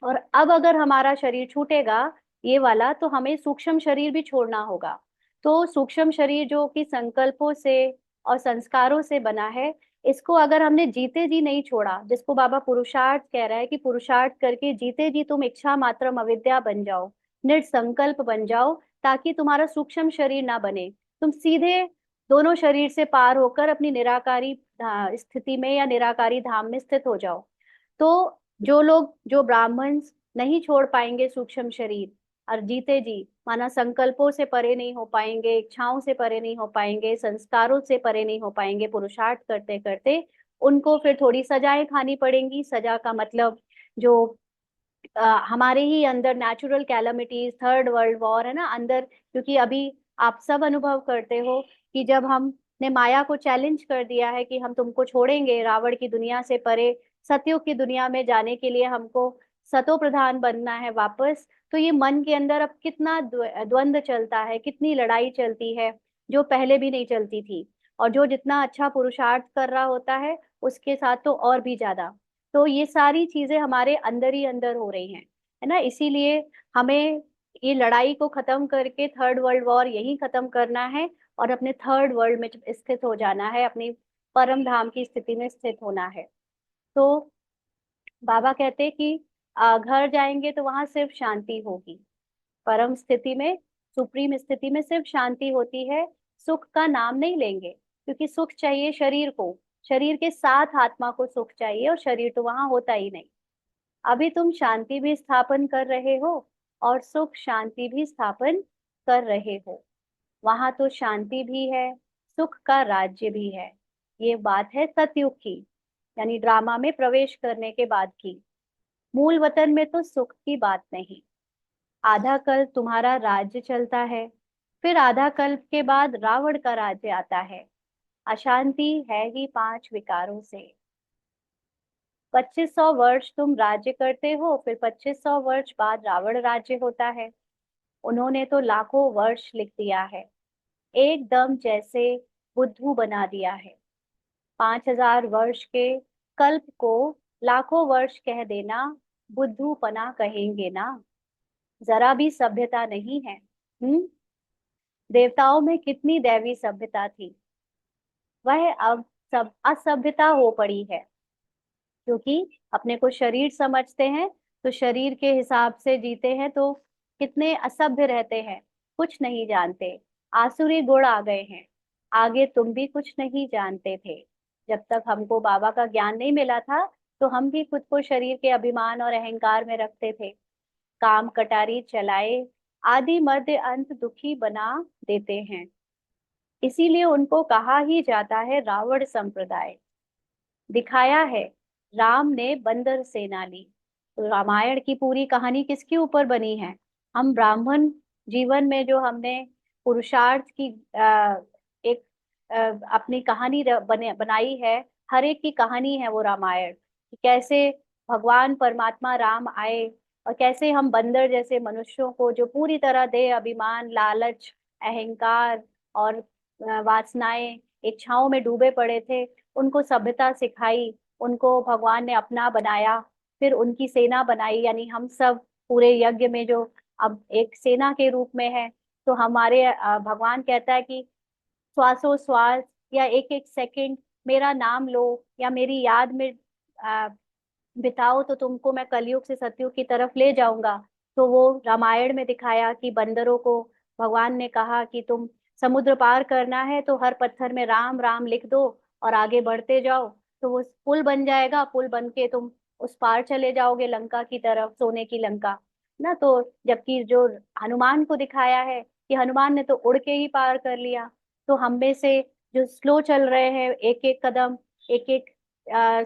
और अब अगर हमारा शरीर छूटेगा ये वाला, तो हमें सूक्ष्म शरीर भी छोड़ना होगा। तो सूक्ष्म शरीर जो कि संकल्पों से और संस्कारों से बना है, इसको अगर हमने जीते जी नहीं छोड़ा, जिसको बाबा पुरुषार्थ कह रहा है कि पुरुषार्थ करके जीते जी तुम इच्छा मात्रम अविद्या बन जाओ, निर्संकल्प बन जाओ, ताकि तुम्हारा सूक्ष्म शरीर ना बने, तुम सीधे दोनों शरीर से पार होकर अपनी निराकारी स्थिति में या निराकारी धाम में स्थित हो जाओ। तो जो लोग, जो ब्राह्मण्स नहीं छोड़ पाएंगे सूक्ष्म शरीर, और जीते जी, माना संकल्पों से परे नहीं हो पाएंगे, इच्छाओं से परे नहीं हो पाएंगे, संस्कारों से परे नहीं हो पाएंगे, पुरुषार्थ करते करते, उनको फिर थोड़ी सजाएं खानी पड़ेंगी। सजा का मतलब जो हमारे ही अंदर natural calamities, third world war है ना अंदर, क्योंकि अभी आप सब अनुभव करते हो कि जब हमने माया को चैलेंज कर दिया है कि हम तुमको छोड़ेंगे रावण की दुनिया से परे, सतयुग की दुनिया में जाने के लिए हमको सतो प्रधान बनना है वापस, तो ये मन के अंदर अब कितना द्वंद्व चलता है, कितनी लड़ाई चलती है, जो पहले भी नहीं चलती थी। और जो जितना अच्छा पुरुषार्थ कर रहा होता है उसके साथ तो और भी ज्यादा। तो ये सारी चीजें हमारे अंदर ही अंदर हो रही हैं, है ना। इसीलिए हमें ये लड़ाई को खत्म करके थर्ड वर्ल्ड वॉर यही खत्म करना है, और अपने थर्ड वर्ल्ड में स्थित हो जाना है, अपनी परम धाम की स्थिति में स्थित होना है। तो बाबा कहते हैं कि घर जाएंगे तो वहां सिर्फ शांति होगी। परम स्थिति में, सुप्रीम स्थिति में सिर्फ शांति होती है। सुख का नाम नहीं लेंगे, क्योंकि सुख चाहिए शरीर को, शरीर के साथ आत्मा को सुख चाहिए, और शरीर तो वहां होता ही नहीं। अभी तुम शांति भी स्थापन कर रहे हो और सुख शांति भी स्थापन कर रहे हो। वहां तो शांति भी है, सुख का राज्य भी है। ये बात है सतयुग की, यानी ड्रामा में प्रवेश करने के बाद की। मूल वतन में तो सुख की बात नहीं। आधा कल्प तुम्हारा राज्य चलता है, फिर आधा कल्प के बाद रावण का राज्य आता है। अशांति है ही 5 विकारों से। 2500 वर्ष तुम राज्य करते हो, फिर 2500 वर्ष बाद रावण राज्य होता है। उन्होंने तो लाखों वर्ष लिख दिया है, एकदम जैसे बुद्धू बना दिया है। 5000 वर्ष के कल्प को लाखों वर्ष कह देना, बुद्धू पना कहेंगे ना। जरा भी सभ्यता नहीं है। देवताओं में कितनी दैवी सभ्यता थी, वह अब सब असभ्यता हो पड़ी है। क्योंकि अपने को शरीर समझते हैं, तो शरीर के हिसाब से जीते हैं, तो कितने असभ्य रहते हैं, कुछ नहीं जानते। आसुरी गुण आ गए हैं। आगे तुम भी कुछ नहीं जानते थे। जब तक हमको बाबा का ज्ञान नहीं मिला था, तो हम भी खुद को शरीर के अभिमान और अहंकार में रखते थे। काम कटारी चलाए, आदि मध्य अंत दुखी बना देते हैं। इसीलिए उनको कहा ही जाता है रावण संप्रदाय। दिखाया है राम ने बंदर सेना ली। तो रामायण की पूरी कहानी किसके ऊपर बनी है? हम ब्राह्मण जीवन में जो हमने पुरुषार्थ की एक अपनी कहानी बनाई है, हर एक की कहानी है वो रामायण, कि कैसे भगवान परमात्मा राम आए, और कैसे हम बंदर जैसे मनुष्यों को, जो पूरी तरह देह अभिमान, लालच, अहंकार और वासनाएं, इच्छाओं में डूबे पड़े थे, उनको सभ्यता सिखाई, उनको भगवान ने अपना बनाया। फिर उनकी सेना बनाई, यानी हम सब पूरे यज्ञ में जो अब एक सेना के रूप में है। तो हमारे भगवान कहता है कि श्वासों श्वास या एक एक सेकंड मेरा नाम लो या मेरी याद में अ, बिताओ, तो तुमको मैं कलयुग से सतयुग की तरफ ले जाऊंगा। तो वो रामायण में दिखाया कि बंदरों को भगवान ने कहा कि तुम समुद्र पार करना है तो हर पत्थर में राम राम लिख दो और आगे बढ़ते जाओ, तो वो पुल बन जाएगा। पुल बन के तुम उस पार चले जाओगे लंका की तरफ, सोने की लंका ना। तो जबकि जो हनुमान को दिखाया है कि हनुमान ने तो उड़ के ही पार कर लिया। तो हम में से जो स्लो चल रहे हैं, एक एक कदम, एक एक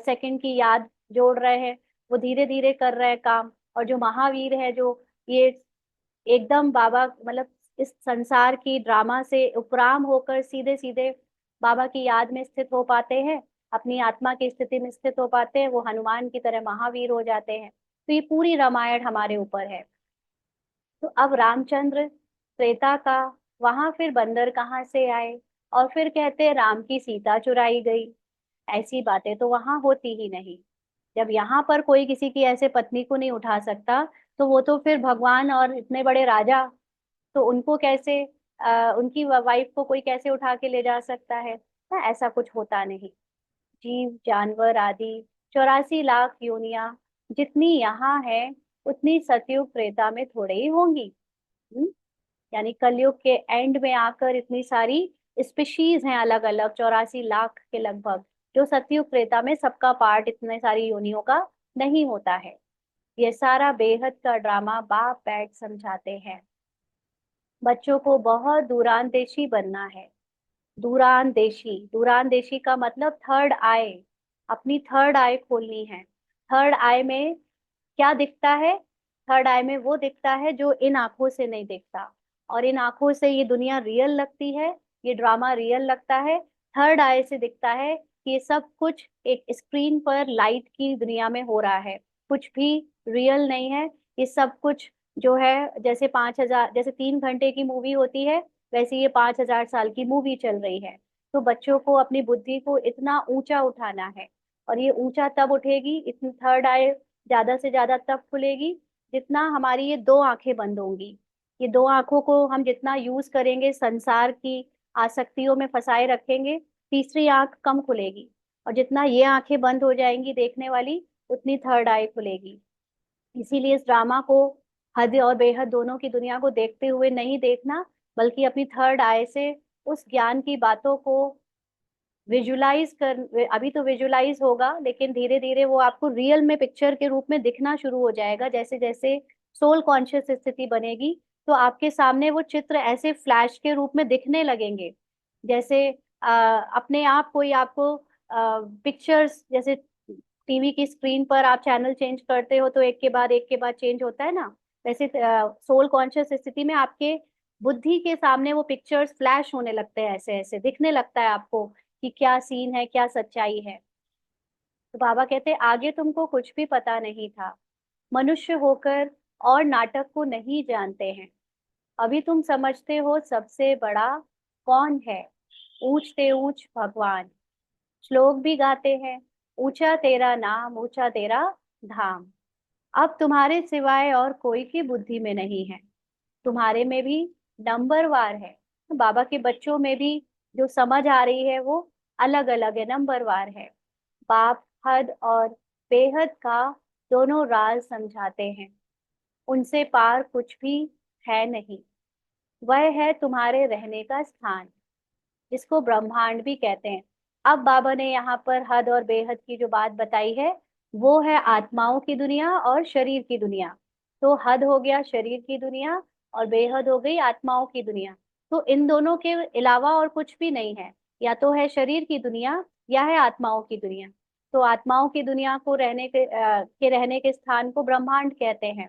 सेकंड की याद जोड़ रहे हैं, वो धीरे धीरे कर रहे हैं काम। और जो महावीर है, जो ये एकदम बाबा मतलब इस संसार की ड्रामा से उपराम होकर सीधे सीधे बाबा की याद में स्थित हो पाते हैं, अपनी आत्मा की स्थिति में स्थित हो पाते हैं, वो हनुमान की तरह महावीर हो जाते हैं। तो ये पूरी रामायण हमारे ऊपर है। तो अब रामचंद्र त्रेता का, वहां फिर बंदर कहाँ से आए? और फिर कहते हैं राम की सीता चुराई गई। ऐसी बातें तो वहां होती ही नहीं। जब यहाँ पर कोई किसी की ऐसे पत्नी को नहीं उठा सकता, तो वो तो फिर भगवान और इतने बड़े राजा, तो उनको कैसे उनकी वाइफ को कोई कैसे उठा के ले जा सकता है ना? ऐसा कुछ होता नहीं। जीव जानवर आदि 84 लाख योनियां जितनी यहाँ है, उतनी सतयुग त्रेता में थोड़े ही होंगी। हम्म? यानी कलयुग के एंड में आकर इतनी सारी स्पीशीज हैं अलग अलग, 84 लाख के लगभग, जो सतयुग त्रेता में सबका पार्ट इतने सारी योनियों का नहीं होता है। ये सारा बेहद का ड्रामा बाप बैठ समझाते हैं। बच्चों को बहुत दूरांदेशी बनना है। दूरांदेशी, दूरांदेशी का मतलब थर्ड आई। अपनी थर्ड आई खोलनी है। थर्ड आई में क्या दिखता है? थर्ड आई में वो दिखता है जो इन आंखों से नहीं दिखता। और इन आंखों से ये दुनिया रियल लगती है, ये ड्रामा रियल लगता है। थर्ड आई से दिखता है कि ये सब कुछ एक स्क्रीन पर लाइट की दुनिया में हो रहा है, कुछ भी रियल नहीं है। ये सब कुछ जो है, जैसे 5,000, जैसे 3 घंटे की मूवी होती है, वैसे ये 5,000 साल की मूवी चल रही है। तो बच्चों को अपनी बुद्धि को इतना ऊंचा उठाना है, और ये ऊंचा तब उठेगी, इतनी थर्ड आई ज्यादा से ज्यादा तब खुलेगी जितना हमारी ये दो आंखें बंद होंगी। ये दो आंखों को हम जितना यूज करेंगे, संसार की आसक्तियों में फंसाए रखेंगे, तीसरी आंख कम खुलेगी। और जितना ये आंखें बंद हो जाएंगी देखने वाली, उतनी थर्ड आई खुलेगी। इसीलिए इस ड्रामा को, हद और बेहद दोनों की दुनिया को देखते हुए नहीं देखना, बल्कि अपनी थर्ड आई से उस ज्ञान की बातों को विजुलाइज कर, अभी तो विजुलाइज होगा, लेकिन धीरे धीरे वो आपको रियल में पिक्चर के रूप में दिखना शुरू हो जाएगा। जैसे जैसे सोल कॉन्शियस स्थिति बनेगी, तो आपके सामने वो चित्र ऐसे फ्लैश के रूप में दिखने लगेंगे। जैसे अपने आप कोई आपको पिक्चर्स, जैसे टीवी की स्क्रीन पर आप चैनल चेंज करते हो तो एक के बाद चेंज होता है ना, वैसे सोल कॉन्शियस स्थिति में आपके बुद्धि के सामने वो पिक्चर्स फ्लैश होने लगते हैं, ऐसे ऐसे दिखने लगता है आपको कि क्या सीन है, क्या सच्चाई है। तो बाबा कहते आगे तुमको कुछ भी पता नहीं था, मनुष्य होकर और नाटक को नहीं जानते हैं। अभी तुम समझते हो सबसे बड़ा कौन है, ऊंचते ऊंच भगवान। श्लोक भी गाते हैं, ऊंचा तेरा नाम, ऊंचा तेरा धाम। अब तुम्हारे सिवाय और कोई की बुद्धि में नहीं है, तुम्हारे में भी नंबरवार है। बाबा के बच्चों में भी जो समझ आ रही है वो अलग अलग है, नंबरवार है। बाप हद और बेहद का दोनों राज समझाते हैं, उनसे पार कुछ भी है नहीं। वह है तुम्हारे रहने का स्थान, जिसको ब्रह्मांड भी कहते हैं। अब बाबा ने यहाँ पर हद और बेहद की जो बात बताई है, वो है आत्माओं की दुनिया और शरीर की दुनिया। तो हद हो गया शरीर की दुनिया, और बेहद हो गई आत्माओं की दुनिया। तो इन दोनों के अलावा और कुछ भी नहीं है, या तो है शरीर की दुनिया या है आत्माओं की दुनिया। तो आत्माओं की दुनिया को रहने के स्थान को ब्रह्मांड कहते हैं।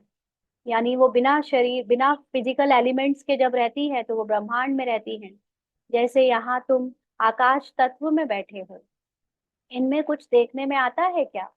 यानी वो बिना शरीर, बिना फिजिकल एलिमेंट्स के जब रहती है तो वो ब्रह्मांड में रहती है। जैसे यहाँ तुम आकाश तत्व में बैठे हो, इनमें कुछ देखने में आता है क्या?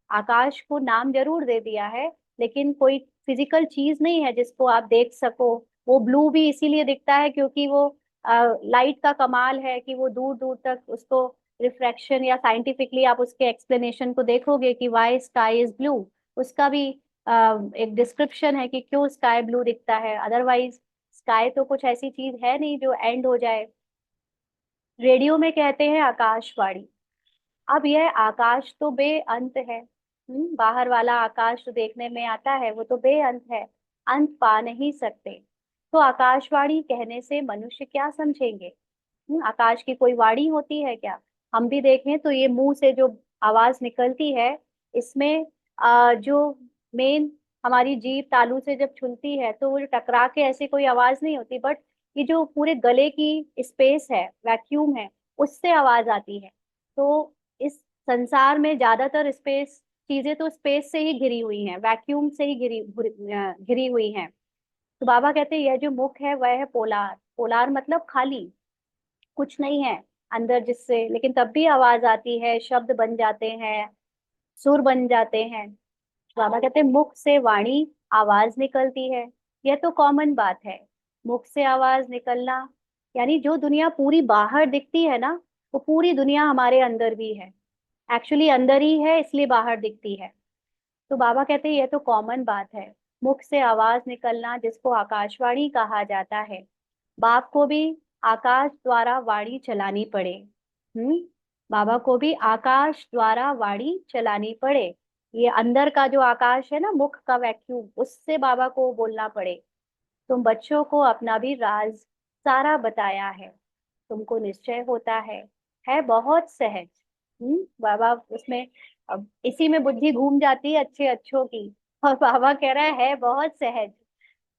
आकाश को नाम जरूर दे दिया है, लेकिन कोई फिजिकल चीज नहीं है जिसको आप देख सको। वो ब्लू भी इसीलिए दिखता है क्योंकि वो लाइट का कमाल है कि वो दूर दूर तक उसको रिफ्रैक्शन, या साइंटिफिकली आप उसके एक्सप्लेनेशन को देखोगे कि वाई स्काई इज ब्लू, उसका भी एक डिस्क्रिप्शन है कि क्यों स्काई ब्लू दिखता है। अदरवाइज स्काई तो कुछ ऐसी चीज है नहीं जो एंड हो जाए। रेडियो में कहते हैं आकाशवाणी। अब यह आकाश तो बेअंत है। बाहर वाला आकाश जो देखने में आता है वो तो बेअंत है, अंत पा नहीं सकते। तो आकाशवाणी कहने से मनुष्य क्या समझेंगे? आकाश की कोई वाणी होती है क्या? हम भी देखें तो ये मुंह से जो आवाज निकलती है, इसमें जो मेन हमारी जीभ तालू से जब छुलती है तो वो जो टकरा के ऐसी कोई आवाज नहीं होती, बट ये जो पूरे गले की स्पेस है, वैक्यूम है, उससे आवाज आती है। तो इस संसार में ज्यादातर स्पेस, चीजें तो स्पेस से ही घिरी हुई हैं, वैक्यूम से ही घिरी हुई हैं। तो बाबा कहते हैं यह जो मुख है वह है पोलार। पोलार मतलब खाली, कुछ नहीं है अंदर जिससे, लेकिन तब भी आवाज आती है, शब्द बन जाते हैं, सुर बन जाते हैं। बाबा कहते हैं मुख से वाणी, आवाज निकलती है। यह तो कॉमन बात है, मुख से आवाज निकलना। यानी जो दुनिया पूरी बाहर दिखती है ना, वो पूरी दुनिया हमारे अंदर भी है। एक्चुअली अंदर ही है, इसलिए बाहर दिखती है। तो बाबा कहते हैं यह तो कॉमन बात है, मुख से आवाज निकलना जिसको आकाशवाणी कहा जाता है। बाप को भी आकाश द्वारा वाणी चलानी पड़े। हम्म, बाबा को भी आकाश द्वारा वाणी चलानी पड़े। ये अंदर का जो आकाश है ना, मुख का वैक्यूम, उससे बाबा को बोलना पड़े। तुम बच्चों को अपना भी राज सारा बताया है, तुमको निश्चय होता है बहुत सहज। बाबा उसमें, अब इसी में बुद्धि घूम जाती है अच्छे अच्छों की। और बाबा कह रहा है बहुत सहज।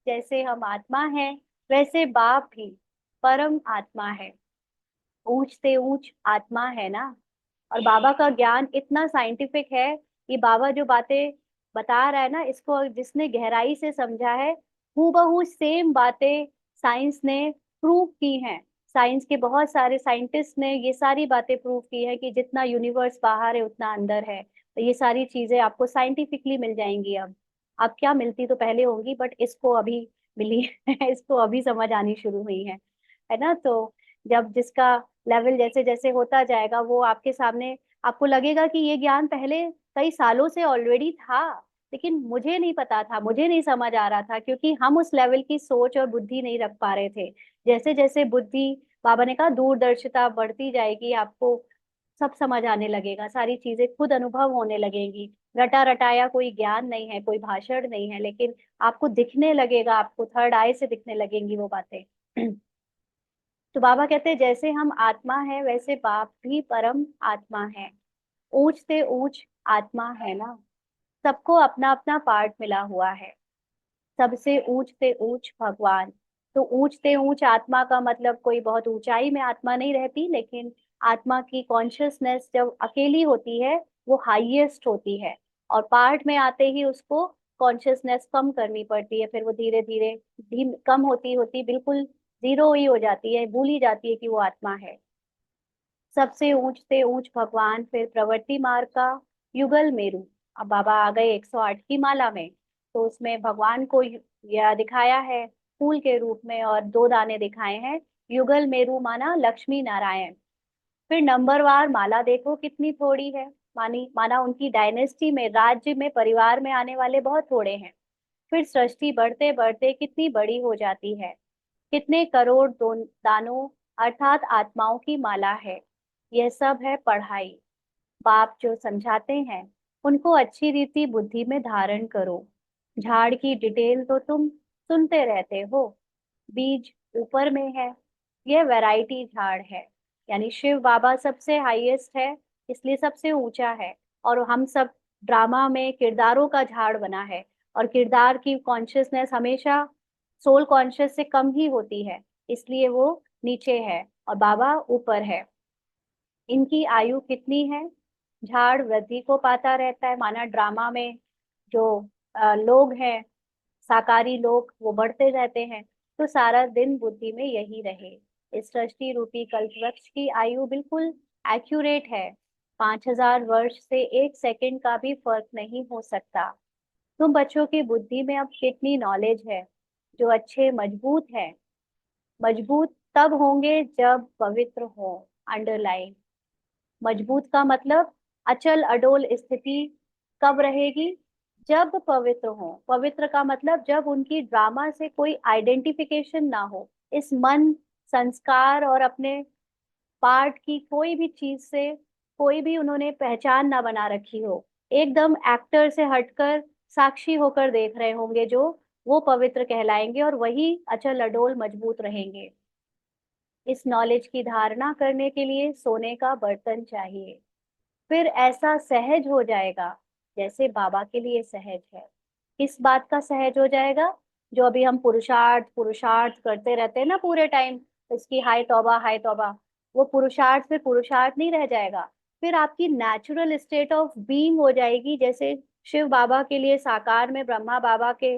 जैसे हम आत्मा है, वैसे बाप भी परम आत्मा है, ऊंचते ऊंच आत्मा है ना। और बाबा का ज्ञान इतना साइंटिफिक है कि बाबा जो बातें बता रहा है ना, इसको जिसने गहराई से समझा है, हूबहू सेम बातें साइंस ने प्रूव की हैं। साइंस के बहुत सारे साइंटिस्ट ने ये सारी बातें प्रूव की है कि जितना यूनिवर्स बाहर है उतना अंदर है। तो ये सारी चीजें आपको साइंटिफिकली मिल जाएंगी अब क्या मिलती तो पहले होंगी, बट इसको अभी मिली है। इसको अभी समझ आनी शुरू हुई है ना। तो जब जिसका लेवल जैसे जैसे होता जाएगा वो आपके सामने, आपको लगेगा कि ये ज्ञान पहले कई सालों से ऑलरेडी था, लेकिन मुझे नहीं पता था, मुझे नहीं समझ आ रहा था, क्योंकि हम उस लेवल की सोच और बुद्धि नहीं रख पा रहे थे। जैसे जैसे बुद्धि, बाबा ने कहा दूरदर्शिता बढ़ती जाएगी, आपको सब समझ आने लगेगा, सारी चीजें खुद अनुभव होने लगेंगी। रटा रटाया कोई ज्ञान नहीं है, कोई भाषण नहीं है, लेकिन आपको दिखने लगेगा, आपको थर्ड आई से दिखने लगेंगी वो बातें। तो बाबा कहते हैं जैसे हम आत्मा है वैसे बाप भी परम आत्मा है। ऊंच से ऊंच आत्मा है ना। सबको अपना अपना पार्ट मिला हुआ है। सबसे ऊंच से ऊंच भगवान। तो ऊंच से ऊंच आत्मा का मतलब कोई बहुत ऊंचाई में आत्मा नहीं रहती, लेकिन आत्मा की कॉन्शियसनेस जब अकेली होती है वो हाईएस्ट होती है। और पार्ट में आते ही उसको कॉन्शियसनेस कम करनी पड़ती है, फिर वो धीरे धीरे धीम कम होती होती बिल्कुल जीरो ही हो जाती है, भूल ही जाती है कि वो आत्मा है। सबसे ऊंच से ऊंच भगवान, फिर प्रवृत्ति मार्ग का युगल मेरु। अब बाबा आ गए 108 की माला में, तो उसमें भगवान को यह दिखाया है फूल के रूप में, और दो दाने दिखाए हैं। युगल मेरु माना लक्ष्मी नारायण। फिर नंबरवार माला देखो कितनी थोड़ी है। माना उनकी डायनेस्टी में, राज्य में, परिवार में आने वाले बहुत थोड़े हैं। फिर सृष्टि बढ़ते बढ़ते कितनी बड़ी हो जाती है। कितने करोड़ दानों अर्थात आत्माओं की माला है। यह सब है पढ़ाई। बाप जो समझाते हैं उनको अच्छी रीति बुद्धि में धारण करो। झाड़ की डिटेल तो तुम सुनते रहते हो। बीज ऊपर में है। यह वैरायटी झाड़ है। यानी शिव बाबा सबसे हाईएस्ट है, इसलिए सबसे ऊंचा है। और हम सब ड्रामा में किरदारों का झाड़ बना है। और किरदार की कॉन्शियसनेस हमेशा सोल कॉन्शियस से कम ही होती है, इसलिए वो नीचे है और बाबा ऊपर है। इनकी आयु कितनी है। झाड़ वृद्धि को पाता रहता है। माना ड्रामा में जो लोग हैं, साकारी लोग, वो बढ़ते रहते हैं। तो सारा दिन बुद्धि में यही रहे। इस सृष्टि रूपी कल्पवृक्ष की आयु बिल्कुल एक्यूरेट है। 5000 वर्ष से 1 सेकंड का भी फर्क नहीं हो सकता। तुम बच्चों की बुद्धि में अब कितनी नॉलेज है, जो अच्छे मजबूत है। मजबूत तब होंगे जब पवित्र हो। अंडरलाइन। मजबूत का मतलब अचल अडोल स्थिति कब रहेगी, जब पवित्र हो। पवित्र का मतलब जब उनकी ड्रामा से कोई आइडेंटिफिकेशन ना हो, इस मन, संस्कार और अपने पार्ट की कोई भी चीज से कोई भी उन्होंने पहचान ना बना रखी हो। एकदम एक्टर से हटकर साक्षी होकर देख रहे होंगे, जो वो पवित्र कहलाएंगे और वही अचल अडोल मजबूत रहेंगे। इस नॉलेज की धारणा करने के लिए सोने का बर्तन चाहिए। फिर ऐसा सहज हो जाएगा जैसे बाबा के लिए सहज है। किस बात का सहज हो जाएगा। जो अभी हम पुरुषार्थ पुरुषार्थ करते रहते हैं ना पूरे टाइम, इसकी हाय तौबा, वो पुरुषार्थ फिर पुरुषार्थ नहीं रह जाएगा। फिर आपकी नेचुरल स्टेट ऑफ बीइंग हो जाएगी। जैसे शिव बाबा के लिए साकार में ब्रह्मा बाबा के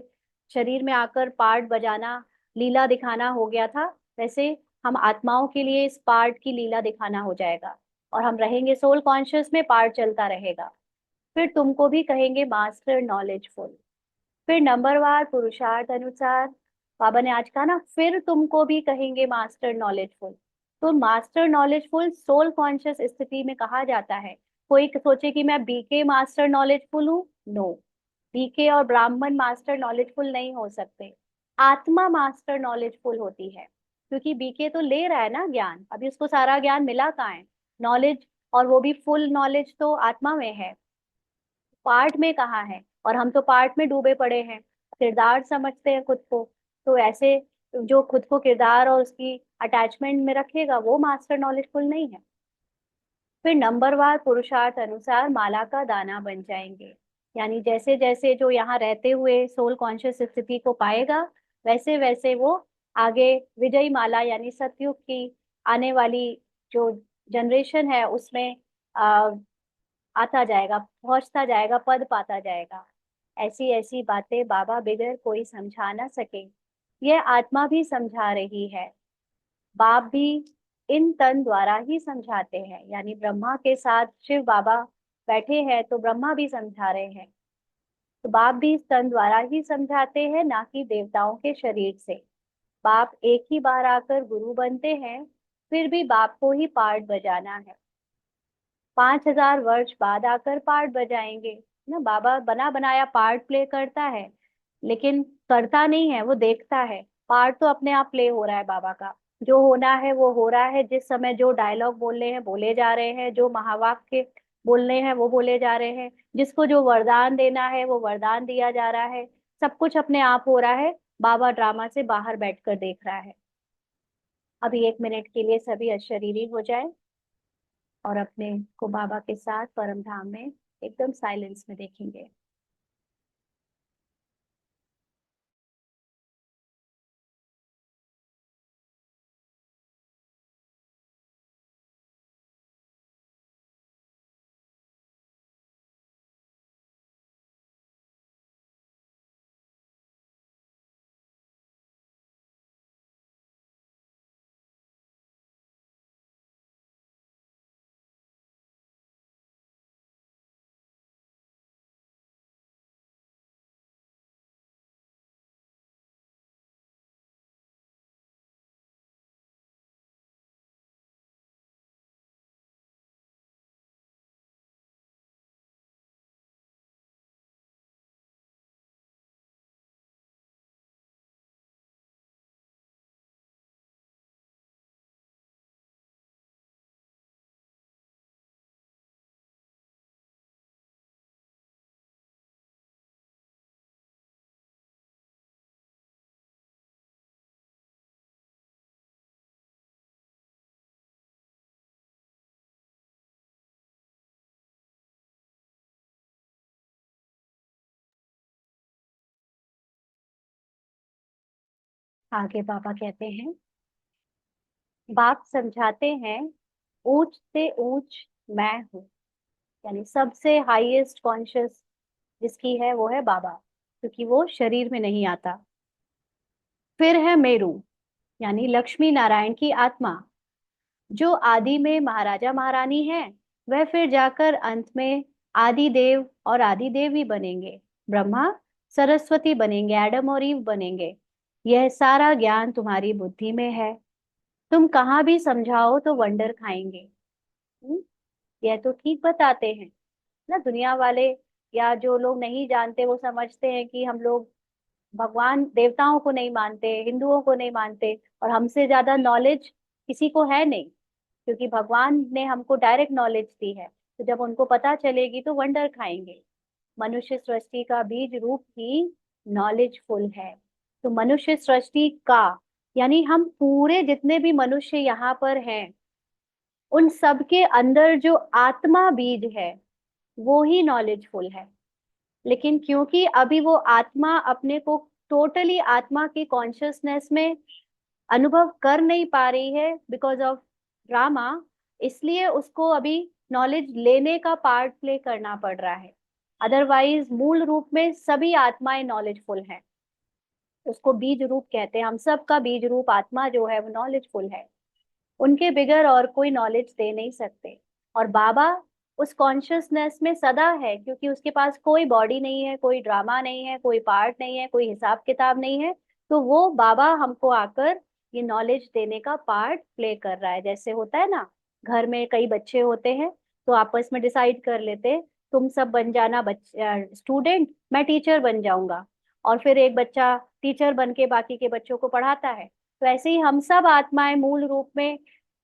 शरीर में आकर पार्ट बजाना, लीला दिखाना हो गया था, वैसे हम आत्माओं के लिए इस पार्ट की लीला दिखाना हो जाएगा। और हम रहेंगे सोल कॉन्शियस में, पार्ट चलता रहेगा। फिर तुमको भी कहेंगे मास्टर नॉलेजफुल। फिर नंबरवार पुरुषार्थ अनुसार, बाबा ने आज कहा ना, फिर तुमको भी कहेंगे मास्टर नॉलेजफुल। तो मास्टर नॉलेजफुल सोल कॉन्शियस स्थिति में कहा जाता है। कोई सोचे कि मैं बीके मास्टर नॉलेजफुल हूँ, नो। बीके और ब्राह्मण मास्टर नॉलेजफुल नहीं हो सकते। आत्मा मास्टर नॉलेजफुल होती है, क्योंकि बीके तो ले रहा है ना ज्ञान, अभी उसको सारा ज्ञान मिला कहाँ है, नॉलेज। और वो भी फुल नॉलेज तो आत्मा में है, पार्ट में कहाँ है। और हम तो पार्ट में डूबे पड़े हैं, किरदार समझते हैं खुद को। तो ऐसे जो खुद को किरदार और उसकी अटैचमेंट में रखेगा वो मास्टर नॉलेजफुल नहीं है। फिर नंबरवार पुरुषार्थ अनुसार माला का दाना बन जाएंगे। यानी जैसे जैसे जो यहाँ रहते हुए सोल कॉन्शियस स्थिति को पाएगा, वैसे वैसे वो आगे विजयी माला यानी सतयुग की आने वाली जो जनरेशन है उसमें आता जाएगा, पहुंचता जाएगा, पद पाता जाएगा। ऐसी ऐसी बातें बाबा बिगर कोई समझा ना सके। यह आत्मा भी समझा रही है। बाप भी इन तन द्वारा ही समझाते हैं, यानी ब्रह्मा के साथ शिव बाबा बैठे हैं तो ब्रह्मा भी समझा रहे हैं। तो बाप भी इस तन द्वारा ही समझाते हैं, ना कि देवताओं के शरीर से। बाप एक ही बार आकर गुरु बनते हैं, फिर भी बाप को ही पार्ट बजाना है। 5,000 वर्ष बाद आकर पार्ट बजाएंगे ना। बाबा बना बनाया पार्ट प्ले करता है, लेकिन करता नहीं है, वो देखता है। पार्ट तो अपने आप प्ले हो रहा है बाबा का। जो होना है वो हो रहा है। जिस समय जो डायलॉग बोलने हैं बोले जा रहे हैं, जो महावाक्य बोलने हैं वो बोले जा रहे हैं, जिसको जो वरदान देना है वो वरदान दिया जा रहा है। सब कुछ अपने आप हो रहा है। बाबा ड्रामा से बाहर बैठकर देख रहा है। अभी 1 मिनट के लिए सभी अशरीरी हो जाए और अपने को बाबा के साथ परम धाम में एकदम साइलेंस में देखेंगे। आगे बाबा कहते हैं, बाप समझाते हैं, ऊंच से ऊंच मैं हूँ। यानी सबसे हाईएस्ट कॉन्शियस जिसकी है वो है बाबा, क्योंकि वो शरीर में नहीं आता। फिर है मेरू, यानी लक्ष्मी नारायण की आत्मा, जो आदि में महाराजा महारानी है। वह फिर जाकर अंत में आदि देव और आदि देवी बनेंगे। ब्रह्मा सरस्वती बनेंगे, एडम और ईव बनेंगे। यह सारा ज्ञान तुम्हारी बुद्धि में है। तुम कहाँ भी समझाओ तो वंडर खाएंगे। यह तो ठीक बताते हैं ना दुनिया वाले, या जो लोग नहीं जानते वो समझते हैं कि हम लोग भगवान देवताओं को नहीं मानते, हिंदुओं को नहीं मानते, और हमसे ज्यादा नॉलेज किसी को है नहीं, क्योंकि भगवान ने हमको डायरेक्ट नॉलेज दी है। तो जब उनको पता चलेगी तो वंडर खाएंगे। मनुष्य सृष्टि का बीज रूप ही नॉलेजफुल है। तो मनुष्य सृष्टि का, यानी हम पूरे जितने भी मनुष्य यहाँ पर हैं, उन सब के अंदर जो आत्मा बीज है वो ही नॉलेजफुल है। लेकिन क्योंकि अभी वो आत्मा अपने को टोटली आत्मा की कॉन्शियसनेस में अनुभव कर नहीं पा रही है बिकॉज ऑफ ड्रामा, इसलिए उसको अभी नॉलेज लेने का पार्ट प्ले करना पड़ रहा है। अदरवाइज मूल रूप में सभी आत्माएं नॉलेजफुल हैं। उसको बीज रूप कहते हैं। हम सब का बीज रूप आत्मा जो है वो नॉलेजफुल है। उनके बिगर और कोई नॉलेज दे नहीं सकते। और बाबा उस कॉन्शियसनेस में सदा है, क्योंकि उसके पास कोई बॉडी नहीं है, कोई ड्रामा नहीं है, कोई पार्ट नहीं है, कोई हिसाब किताब नहीं है। तो वो बाबा हमको आकर ये नॉलेज देने का पार्ट प्ले कर रहा है। जैसे होता है ना, घर में कई बच्चे होते हैं तो आपस में डिसाइड कर लेते हैं, तुम सब बन जाना स्टूडेंट, मैं टीचर बन जाऊंगा। और फिर एक बच्चा टीचर बन के बाकी के बच्चों को पढ़ाता है। तो ऐसे ही हम सब आत्माएं मूल रूप में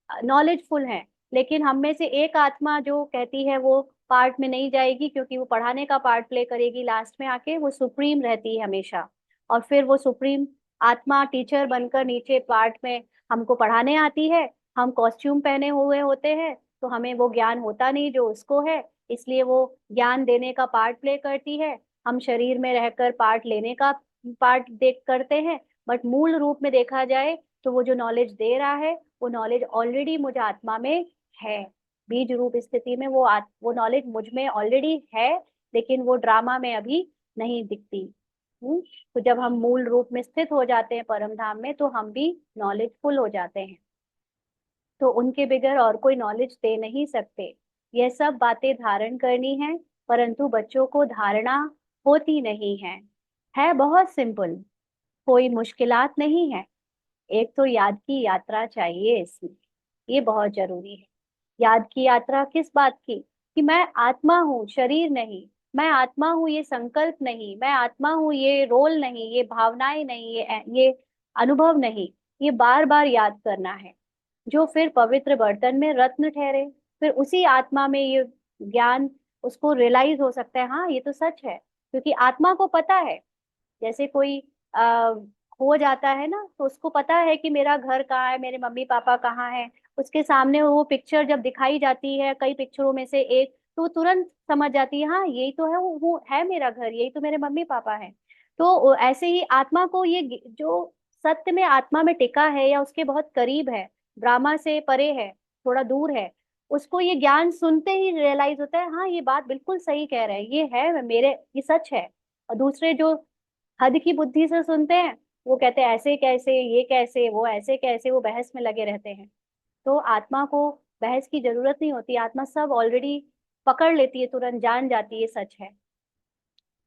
नॉलेजफुल हैं। लेकिन हम में से एक आत्मा जो कहती है वो पार्ट में नहीं जाएगी, क्योंकि वो पढ़ाने का पार्ट प्ले करेगी लास्ट में आके, वो सुप्रीम रहती है हमेशा। और फिर वो सुप्रीम आत्मा टीचर बनकर नीचे पार्ट में हमको पढ़ाने आती है। हम कॉस्ट्यूम पहने हुए होते हैं तो हमें वो ज्ञान होता नहीं जो उसको है, इसलिए वो ज्ञान देने का पार्ट प्ले करती है। हम शरीर में रहकर पार्ट लेने का पार्ट देख करते हैं। बट मूल रूप में देखा जाए तो वो जो नॉलेज दे रहा है वो नॉलेज ऑलरेडी मुझ आत्मा में है। बीज रूप स्थिति में वो नॉलेज मुझ में ऑलरेडी है, लेकिन वो ड्रामा में अभी नहीं दिखती। तो जब हम मूल रूप में स्थित हो जाते हैं परम धाम में, तो हम भी नॉलेजफुल हो जाते हैं। तो उनके बगैर और कोई नॉलेज दे नहीं सकते। यह सब बातें धारण करनी है, परंतु बच्चों को धारणा होती नहीं है बहुत सिंपल, कोई मुश्किलात नहीं है। एक तो याद की यात्रा चाहिए इसमें, ये बहुत जरूरी है। याद की यात्रा किस बात की? कि मैं आत्मा हूँ, शरीर नहीं। मैं आत्मा हूँ, ये संकल्प नहीं। मैं आत्मा हूँ, ये रोल नहीं, ये भावनाएं नहीं, ये अनुभव नहीं। ये बार बार याद करना है, जो फिर पवित्र बर्तन में रत्न ठहरे। फिर उसी आत्मा में ये ज्ञान उसको रियलाइज हो सकता है, हाँ ये तो सच है। क्योंकि आत्मा को पता है, जैसे कोई आ, खो जाता है ना, तो उसको पता है कि मेरा घर कहाँ है, मेरे मम्मी पापा कहाँ है। उसके सामने वो पिक्चर जब दिखाई जाती है, कई पिक्चरों में से एक, तो वो तुरंत समझ जाती है, हाँ यही तो है, वो है मेरा घर, यही तो मेरे मम्मी पापा है। तो ऐसे ही आत्मा को ये जो सत्य में आत्मा में टिका है या उसके बहुत करीब है, ब्रह्मा से परे है, थोड़ा दूर है, उसको ये ज्ञान सुनते ही रियलाइज होता है, हाँ ये बात बिल्कुल सही कह रहे हैं, ये है मेरे, ये सच है। और दूसरे जो हद की बुद्धि से सुनते हैं, वो कहते हैं ऐसे कैसे, ये कैसे, वो ऐसे कैसे, वो बहस में लगे रहते हैं। तो आत्मा को बहस की जरूरत नहीं होती, आत्मा सब ऑलरेडी पकड़ लेती है, तुरंत जान जाती है सच है।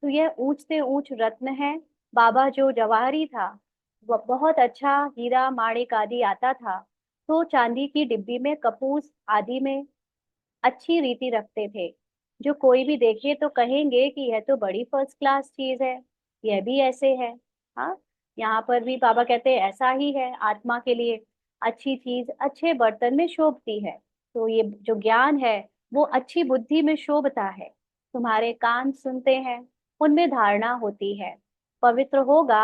तो यह ऊंच से ऊंच रत्न है। बाबा जो जवाहरी था, वह बहुत अच्छा हीरा माणिक आदि आता था, तो चांदी की डिब्बी में, कपूस आदि में अच्छी रीति रखते थे। जो कोई भी देखे तो कहेंगे कि यह तो बड़ी फर्स्ट क्लास चीज है, यह भी ऐसे है। हाँ, यहाँ पर भी बाबा कहते हैं ऐसा ही है, आत्मा के लिए अच्छी चीज अच्छे बर्तन में शोभती है। तो ये जो ज्ञान है, वो अच्छी बुद्धि में शोभता है। तुम्हारे कान सुनते हैं, उनमें धारणा होती है। पवित्र होगा,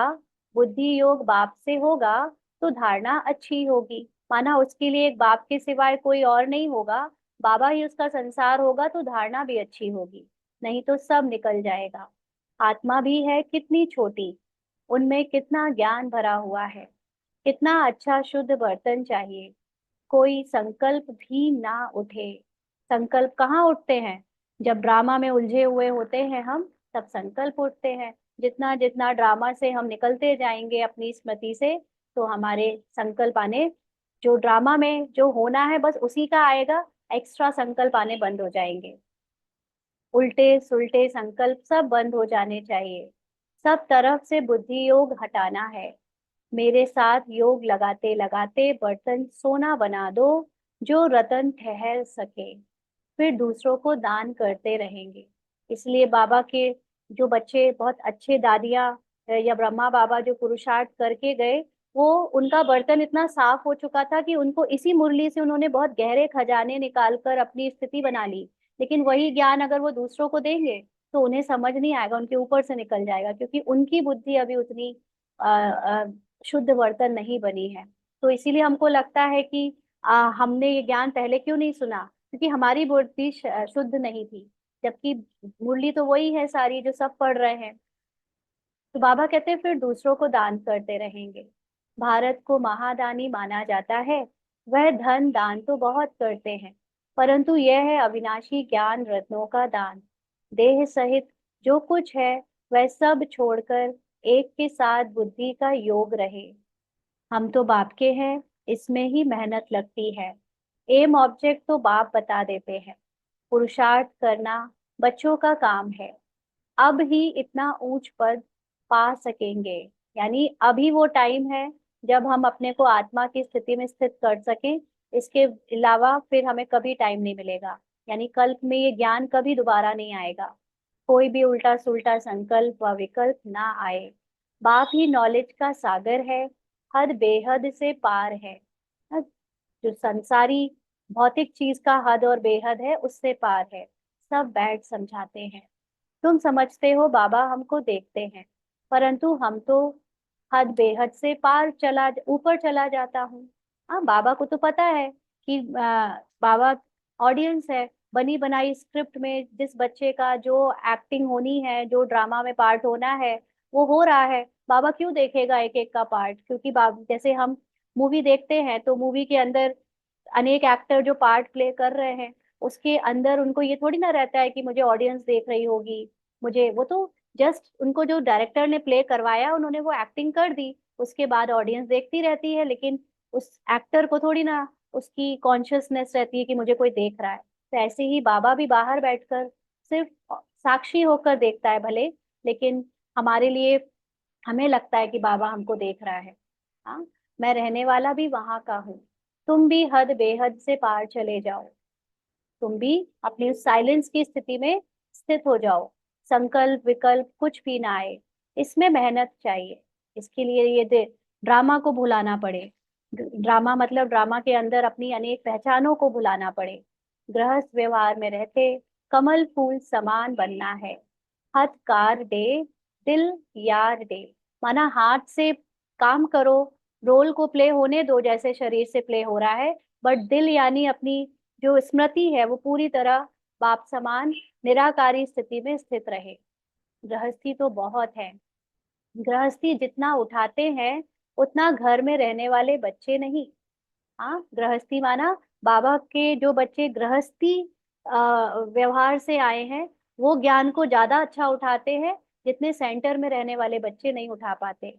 बुद्धि योग बाप से होगा, तो धारणा अच्छी होगी। माना उसके लिए एक बाप के सिवाय कोई और नहीं होगा, बाबा ही उसका संसार होगा, तो धारणा भी अच्छी होगी। नहीं तो सब निकल जाएगा। आत्मा भी है कितनी छोटी, उनमें कितना ज्ञान भरा हुआ है। कितना अच्छा शुद्ध बर्तन चाहिए, कोई संकल्प भी ना उठे। संकल्प कहाँ उठते हैं? जब ड्रामा में उलझे हुए होते हैं हम, तब संकल्प उठते हैं। जितना जितना ड्रामा से हम निकलते जाएंगे अपनी स्मृति से, तो हमारे संकल्प आने, जो ड्रामा में जो होना है बस उसी का आएगा, एक्स्ट्रा संकल्प आने बंद हो जाएंगे। उल्टे सुल्टे संकल्प सब बंद हो जाने चाहिए। सब तरफ से बुद्धि योग हटाना है। मेरे साथ योग लगाते लगाते बर्तन सोना बना दो, जो रतन ठहर सके। फिर दूसरों को दान करते रहेंगे। इसलिए बाबा के जो बच्चे बहुत अच्छे, दादियाँ या ब्रह्मा बाबा जो पुरुषार्थ करके गए, वो उनका बर्तन इतना साफ हो चुका था कि उनको इसी मुरली से उन्होंने बहुत गहरे खजाने निकाल कर अपनी स्थिति बना ली। लेकिन वही ज्ञान अगर वो दूसरों को देंगे, तो उन्हें समझ नहीं आएगा, उनके ऊपर से निकल जाएगा, क्योंकि उनकी बुद्धि अभी उतनी शुद्ध बर्तन नहीं बनी है। तो इसीलिए हमको लगता है कि हमने ये ज्ञान पहले क्यों नहीं सुना, क्योंकि हमारी बुद्धि शुद्ध नहीं थी। जबकि मुरली तो वही है सारी जो सब पढ़ रहे हैं। तो बाबा कहते हैं फिर दूसरों को दान करते रहेंगे। भारत को महादानी माना जाता है। वह धन दान तो बहुत करते हैं, परंतु यह है अविनाशी ज्ञान रत्नों का दान। देह सहित जो कुछ है, वह सब छोड़कर एक के साथ बुद्धि का योग रहे। हम तो बाप के हैं, इसमें ही मेहनत लगती है। एम ऑब्जेक्ट तो बाप बता देते हैं। पुरुषार्थ करना बच्चों का काम है। अब ही इतना ऊंच पद पा सकेंगे, यानी अभी वो टाइम है जब हम अपने को आत्मा की स्थिति में स्थित कर सकें। इसके अलावा फिर हमें कभी टाइम नहीं मिलेगा, यानी कल्प में ये ज्ञान कभी दोबारा नहीं आएगा। कोई भी उल्टा सुल्टा संकल्प व विकल्प ना आए। बाप ही नॉलेज का सागर है, हद बेहद से पार है। हाँ, जो संसारी भौतिक चीज का हद और बेहद है, उससे पार है। सब बैठ समझाते हैं। तुम समझते हो बाबा हमको देखते हैं, परंतु हम तो हद बेहद से पार चला, ऊपर चला जाता हूँ। हाँ, बाबा को तो पता है कि बाबा ऑडियंस है। बनी बनाई स्क्रिप्ट में जिस बच्चे का जो एक्टिंग होनी है, जो ड्रामा में पार्ट होना है, वो हो रहा है। बाबा क्यों देखेगा एक एक का पार्ट? क्योंकि बाबा, जैसे हम मूवी देखते हैं, तो मूवी के अंदर अनेक एक्टर जो पार्ट प्ले कर रहे हैं, उसके अंदर उनको ये थोड़ी ना रहता है कि मुझे ऑडियंस देख रही होगी। मुझे वो तो जस्ट उनको जो डायरेक्टर ने प्ले करवाया उन्होंने वो एक्टिंग कर दी, उसके बाद ऑडियंस देखती रहती है, लेकिन उस एक्टर को थोड़ी ना उसकी कॉन्शियसनेस रहती है कि मुझे कोई देख रहा है। तो ऐसे ही बाबा भी बाहर बैठकर सिर्फ साक्षी होकर देखता है भले, लेकिन हमारे लिए हमें लगता है कि बाबा हमको देख रहा है। हाँ, मैं रहने वाला भी वहां का हूँ, तुम भी हद बेहद से पार चले जाओ, तुम भी अपनी उस साइलेंस की स्थिति में स्थित हो जाओ। संकल्प विकल्प कुछ भी ना आए, इसमें मेहनत चाहिए। इसके लिए ये ड्रामा को भुलाना पड़े। ड्रामा मतलब ड्रामा के अंदर अपनी अनेक पहचानों को भुलाना पड़े। गृहस्थ व्यवहार में रहते कमल फूल समान बनना है। हथ कार दे, दिल यार दे। माना हाथ से काम करो, रोल को प्ले होने दो जैसे शरीर से प्ले हो रहा है, बट दिल यानी अपनी जो स्मृति है वो पूरी तरह बाप समान निराकारी स्थिति में स्थित रहे। गृहस्थी तो बहुत है। गृहस्थी जितना उठाते हैं उतना घर में रहने वाले बच्चे नहीं। हाँ, गृहस्थी माना बाबा के जो बच्चे गृहस्थी व्यवहार से आए हैं वो ज्ञान को ज्यादा अच्छा उठाते हैं, जितने सेंटर में रहने वाले बच्चे नहीं उठा पाते।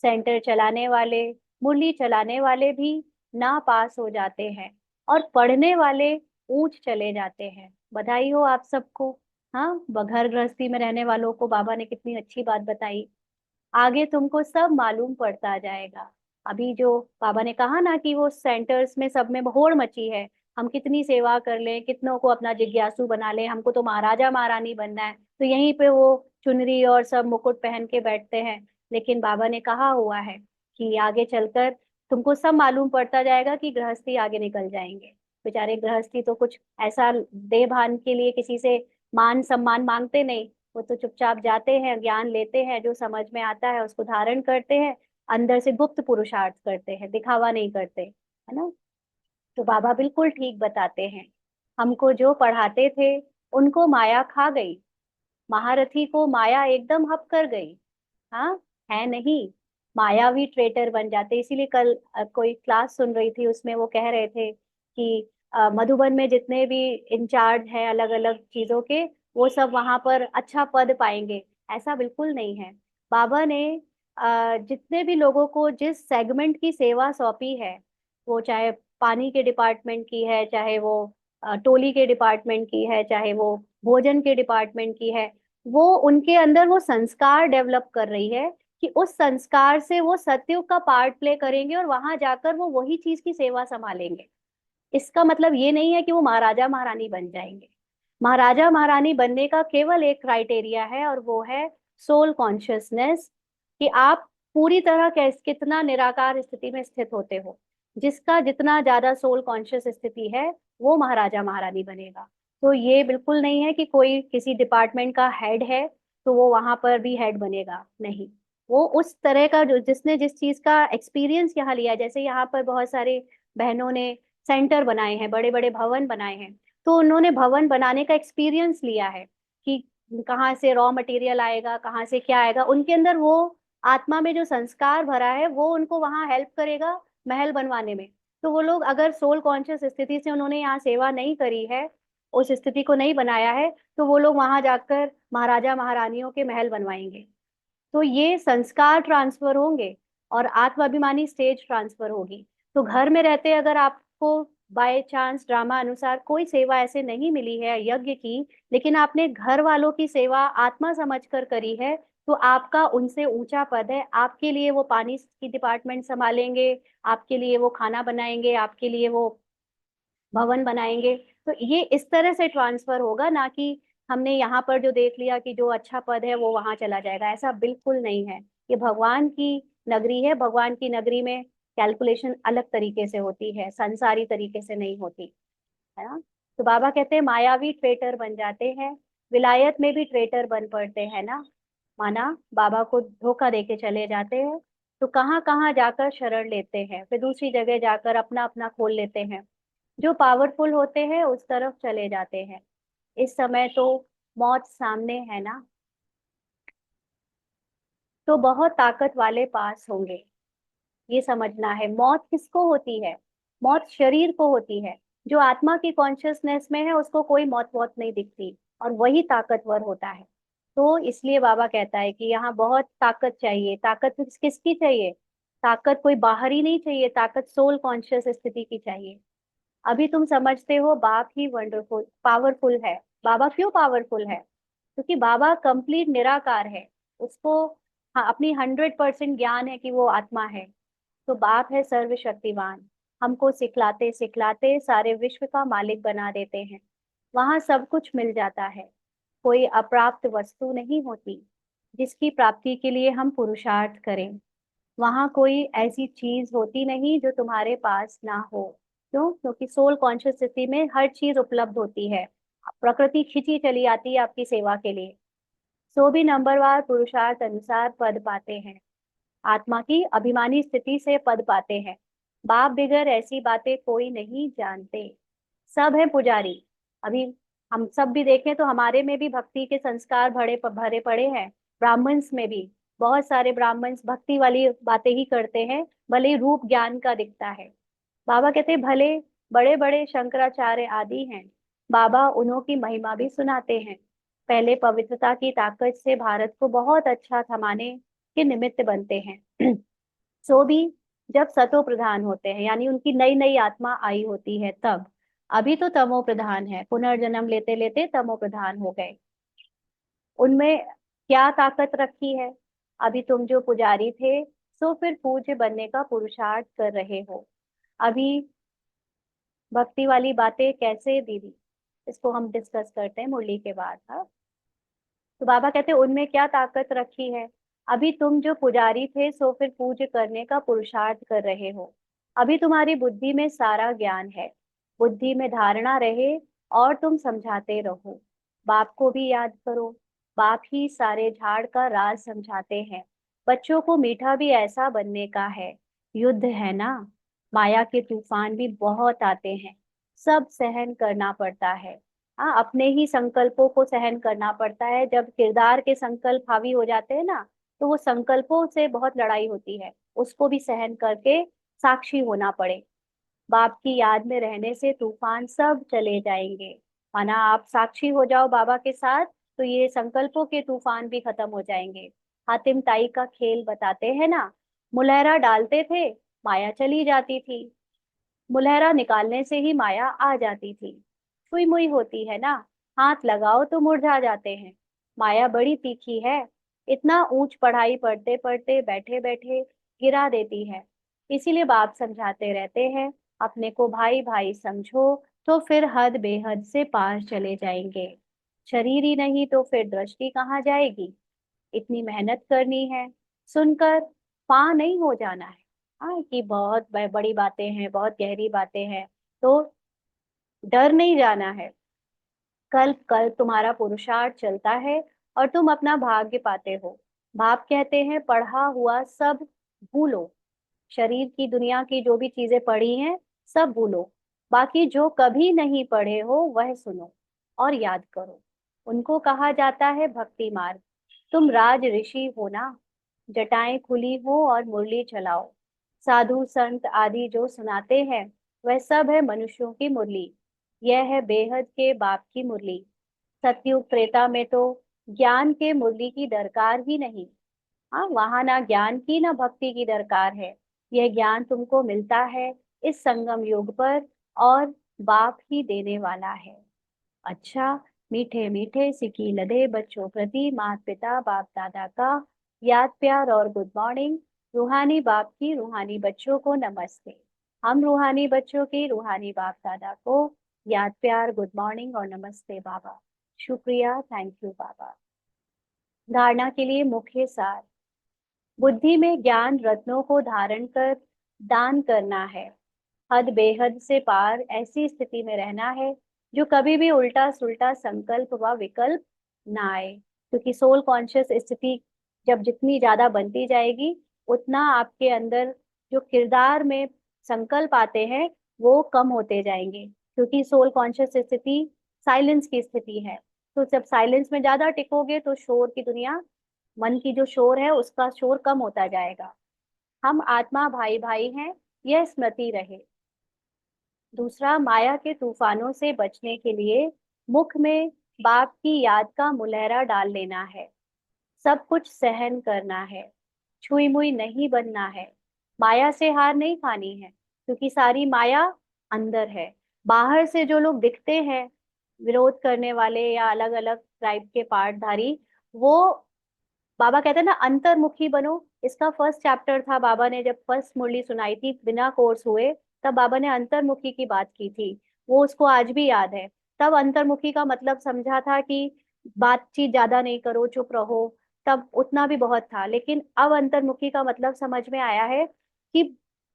सेंटर चलाने वाले, मुरली चलाने वाले भी ना पास हो जाते हैं, और पढ़ने वाले ऊंच चले जाते हैं। बधाई हो आप सबको। हाँ, घर गृहस्थी में रहने वालों को बाबा ने कितनी अच्छी बात बताई। आगे तुमको सब मालूम पड़ता जाएगा। अभी जो बाबा ने कहा ना कि वो सेंटर्स में सब में होड़ मची है, हम कितनी सेवा कर लें, कितनों को अपना जिज्ञासु बना लें, हमको तो महाराजा महारानी बनना है, तो यहीं पे वो चुनरी और सब मुकुट पहन के बैठते हैं। लेकिन बाबा ने कहा हुआ है कि आगे चलकर तुमको सब मालूम पड़ता जाएगा कि गृहस्थी आगे निकल जाएंगे। बेचारे गृहस्थी तो कुछ ऐसा देह भान के लिए किसी से मान सम्मान मांगते नहीं, वो तो चुपचाप जाते हैं, ज्ञान लेते हैं, जो समझ में आता है उसको धारण करते हैं, अंदर से गुप्त पुरुषार्थ करते हैं, दिखावा नहीं करते, है ना। तो बाबा बिल्कुल ठीक बताते हैं। हमको जो पढ़ाते थे उनको माया खा गई, महारथी को माया एकदम हप कर गई। हाँ, है नहीं, मायावी ट्रेटर बन जाते। इसीलिए कल कोई क्लास सुन रही थी, उसमें वो कह रहे थे कि मधुबन में जितने भी इंचार्ज हैं अलग अलग चीजों के, वो सब वहां पर अच्छा पद पाएंगे। ऐसा बिल्कुल नहीं है। बाबा ने जितने भी लोगों को जिस सेगमेंट की सेवा सौंपी है, वो चाहे पानी के डिपार्टमेंट की है, चाहे वो टोली के डिपार्टमेंट की है, चाहे वो भोजन के डिपार्टमेंट की है, वो उनके अंदर वो संस्कार डेवलप कर रही है कि उस संस्कार से वो सत्युग का पार्ट प्ले करेंगे और वहां जाकर वो वही चीज की सेवा संभालेंगे। इसका मतलब ये नहीं है कि वो महाराजा महारानी बन जाएंगे। महाराजा महारानी बनने का केवल एक क्राइटेरिया है, और वो है सोल कॉन्शियसनेस, कि आप पूरी तरह कैस कितना निराकार स्थिति में स्थित होते हो। जिसका जितना ज्यादा सोल कॉन्शियस स्थिति है वो महाराजा महारानी बनेगा। तो ये बिल्कुल नहीं है कि कोई किसी डिपार्टमेंट का हेड है तो वो वहां पर भी हेड बनेगा, नहीं। वो उस तरह का जो जिसने जिस चीज का एक्सपीरियंस यहाँ लिया, जैसे यहाँ पर बहुत सारे बहनों ने सेंटर बनाए हैं, बड़े बड़े भवन बनाए हैं, तो उन्होंने भवन बनाने का एक्सपीरियंस लिया है कि कहाँ से रॉ मटेरियल आएगा, कहाँ से क्या आएगा। उनके अंदर वो आत्मा में जो संस्कार भरा है वो उनको वहां हेल्प करेगा महल बनवाने में। तो वो लोग अगर सोल कॉन्शियस स्थिति से उन्होंने यहाँ सेवा नहीं करी है, उस स्थिति को नहीं बनाया है, तो वो लोग वहां जाकर महाराजा महारानियों के महल बनवाएंगे। तो ये संस्कार ट्रांसफर होंगे और आत्माभिमानी स्टेज ट्रांसफर होगी। तो घर में रहते अगर आपको बाय चांस ड्रामा अनुसार कोई सेवा ऐसे नहीं मिली है यज्ञ की, लेकिन आपने घर वालों की सेवा आत्मा समझकर करी है, तो आपका उनसे ऊंचा पद है। आपके लिए वो पानी की डिपार्टमेंट संभालेंगे, आपके लिए वो खाना बनाएंगे, आपके लिए वो भवन बनाएंगे। तो ये इस तरह से ट्रांसफर होगा, ना कि हमने यहाँ पर जो देख लिया कि जो अच्छा पद है वो वहां चला जाएगा। ऐसा बिल्कुल नहीं है। ये भगवान की नगरी है, भगवान की नगरी में कैलकुलेशन अलग तरीके से होती है, संसारी तरीके से नहीं होती, है ना। तो बाबा कहते हैं मायावी ट्रेटर बन जाते हैं, विलायत में भी ट्रेटर बन पड़ते हैं ना। माना बाबा को धोखा देके चले जाते हैं, तो कहाँ कहाँ जाकर शरण लेते हैं, फिर दूसरी जगह जाकर अपना अपना खोल लेते हैं। जो पावरफुल होते हैं उस तरफ चले जाते हैं। इस समय तो मौत सामने है ना, तो बहुत ताकत वाले पास होंगे। ये समझना है, मौत किसको होती है? मौत शरीर को होती है। जो आत्मा की कॉन्शियसनेस में है उसको कोई मौत वौत नहीं दिखती, और वही ताकतवर होता है। तो इसलिए बाबा कहता है कि यहाँ बहुत ताकत चाहिए। ताकत किसकी चाहिए? ताकत कोई बाहरी नहीं चाहिए, ताकत सोल कॉन्शियस स्थिति की चाहिए। अभी तुम समझते हो बाप ही वंडरफुल पावरफुल है। बाबा क्यों पावरफुल है? क्योंकि बाबा कंप्लीट निराकार है। उसको, हाँ, अपनी 100% ज्ञान है कि वो आत्मा है। तो बाप है सर्वशक्तिमान। हमको सिखलाते सिखलाते सारे विश्व का मालिक बना देते हैं। वहां सब कुछ मिल जाता है। कोई अप्राप्त वस्तु नहीं होती जिसकी प्राप्ति के लिए हम पुरुषार्थ करें। वहां कोई ऐसी चीज होती नहीं जो तुम्हारे पास ना हो। क्यों? क्योंकि सोल कॉन्शियस स्थिति में हर चीज उपलब्ध होती है। प्रकृति खिंची चली आती है आपकी सेवा के लिए। सो भी नंबरवार पुरुषार्थ अनुसार पद पाते हैं। आत्मा की अभिमानी स्थिति से पद पाते हैं। बाप बिगैर ऐसी बातें कोई नहीं जानते। सब है पुजारी। अभी हम सब भी देखें तो हमारे में भी भक्ति के संस्कार भरे भरे पड़े हैं। ब्राह्मण्स में भी बहुत सारे ब्राह्मण्स भक्ति वाली बातें ही करते हैं, भले ही रूप ज्ञान का दिखता है। बाबा कहते हैं भले बड़े बड़े शंकराचार्य आदि हैं, बाबा उन्हों की महिमा भी सुनाते हैं। पहले पवित्रता की ताकत से भारत को बहुत अच्छा थमाने के निमित्त बनते हैं। सो भी जब सतो प्रधान होते हैं, यानी उनकी नई नई आत्मा आई होती है तब। अभी तो तमो प्रधान है, पुनर्जन्म लेते लेते तमो प्रधान हो गए। उनमें क्या ताकत रखी है? अभी तुम जो पुजारी थे, सो फिर पूज्य बनने का पुरुषार्थ कर रहे हो। अभी भक्ति वाली बातें कैसे दीदी, इसको हम डिस्कस करते हैं मुरली के बाद। हाँ, तो बाबा कहते हैं उनमें क्या ताकत रखी है? अभी तुम जो पुजारी थे सो फिर पूज्य करने का पुरुषार्थ कर रहे हो। अभी तुम्हारी बुद्धि में सारा ज्ञान है। बुद्धि में धारणा रहे और तुम समझाते रहो। बाप को भी याद करो। बाप ही सारे झाड़ का राज समझाते हैं। बच्चों को मीठा भी ऐसा बनने का है। युद्ध है ना, माया के तूफान भी बहुत आते हैं। सब सहन करना पड़ता है। हाँ, अपने ही संकल्पों को सहन करना पड़ता है। जब किरदार के संकल्प हावी हो जाते हैं ना, तो वो संकल्पों से बहुत लड़ाई होती है। उसको भी सहन करके साक्षी होना पड़े। बाप की याद में रहने से तूफान सब चले जाएंगे। माना आप साक्षी हो जाओ बाबा के साथ, तो ये संकल्पों के तूफान भी खत्म हो जाएंगे। हातिम ताई का खेल बताते हैं ना, मुलहरा डालते थे, माया चली जाती थी। मुलहरा निकालने से ही माया आ जाती थी। छुई मुई होती है ना, हाथ लगाओ तो मुरझा जाते हैं। माया बड़ी तीखी है। इतना ऊंच पढ़ाई पढ़ते पढ़ते बैठे बैठे गिरा देती है। इसीलिए बाप समझाते रहते हैं, अपने को भाई भाई समझो, तो फिर हद बेहद से पार चले जाएंगे। शरीर ही नहीं तो फिर दृष्टि कहाँ जाएगी? इतनी मेहनत करनी है, सुनकर पा नहीं हो जाना है। हाँ, कि बहुत बड़ी बातें हैं, बहुत गहरी बातें हैं, तो डर नहीं जाना है। कल कल तुम्हारा पुरुषार्थ चलता है और तुम अपना भाग्य पाते हो। बाप कहते हैं पढ़ा हुआ सब भूलो। शरीर की दुनिया की जो भी चीजें पढ़ी हैं सब भूलो। बाकी जो कभी नहीं पढ़े हो वह सुनो और याद करो। उनको कहा जाता है भक्ति मार्ग। तुम राज ऋषि हो ना, जटाएं खुली हो और मुरली चलाओ। साधु संत आदि जो सुनाते हैं वह सब है मनुष्यों की मुरली। यह है बेहद के बाप की मुरली। सतयुग त्रेता में तो ज्ञान के मुरली की दरकार ही नहीं। हाँ, वहां ना ज्ञान की ना भक्ति की दरकार है। यह ज्ञान तुमको मिलता है इस संगम युग पर, और बाप ही देने वाला है। अच्छा, मीठे मीठे सिकी लदे बच्चों प्रति माता पिता बाप दादा का याद प्यार और गुड मॉर्निंग। रूहानी बाप की रूहानी बच्चों को नमस्ते। हम रूहानी बच्चों की रूहानी बाप दादा को याद प्यार गुड मॉर्निंग और नमस्ते बाबा। शुक्रिया, थैंक यू बाबा। धारणा के लिए मुख्य सार। बुद्धि में ज्ञान रत्नों को धारण कर दान करना है। हद बेहद से पार ऐसी स्थिति में रहना है जो कभी भी उल्टा सुल्टा संकल्प व विकल्प ना आए। क्योंकि सोल कॉन्शियस स्थिति जब जितनी ज्यादा बनती जाएगी, उतना आपके अंदर जो किरदार में संकल्प आते हैं वो कम होते जाएंगे। क्योंकि सोल कॉन्शियस स्थिति साइलेंस की स्थिति है। तो जब साइलेंस में ज्यादा टिकोगे तो शोर की दुनिया, मन की जो शोर है उसका शोर कम होता जाएगा। हम आत्मा भाई भाई हैं, यह स्मृति रहे। दूसरा, माया के तूफानों से बचने के लिए मुख में बाप की याद का मुलहरा डाल लेना है, सब कुछ सहन करना है, छुई मुई नहीं बनना है, माया से हार नहीं खानी है, क्योंकि सारी माया अंदर है। बाहर से जो लोग दिखते हैं, विरोध करने वाले या अलग अलग टाइप के पार्टधारी, वो बाबा कहते हैं ना अंतर्मुखी बनो। इसका फर्स्ट चैप्टर था, बाबा ने जब फर्स्ट मुरली सुनाई थी बिना कोर्स हुए, तब बाबा ने अंतर्मुखी की बात की थी। वो उसको आज भी याद है। तब अंतर्मुखी का मतलब समझा था कि बातचीत ज्यादा नहीं करो, चुप रहो। तब उतना भी बहुत था, लेकिन अब अंतर्मुखी का मतलब समझ में आया है कि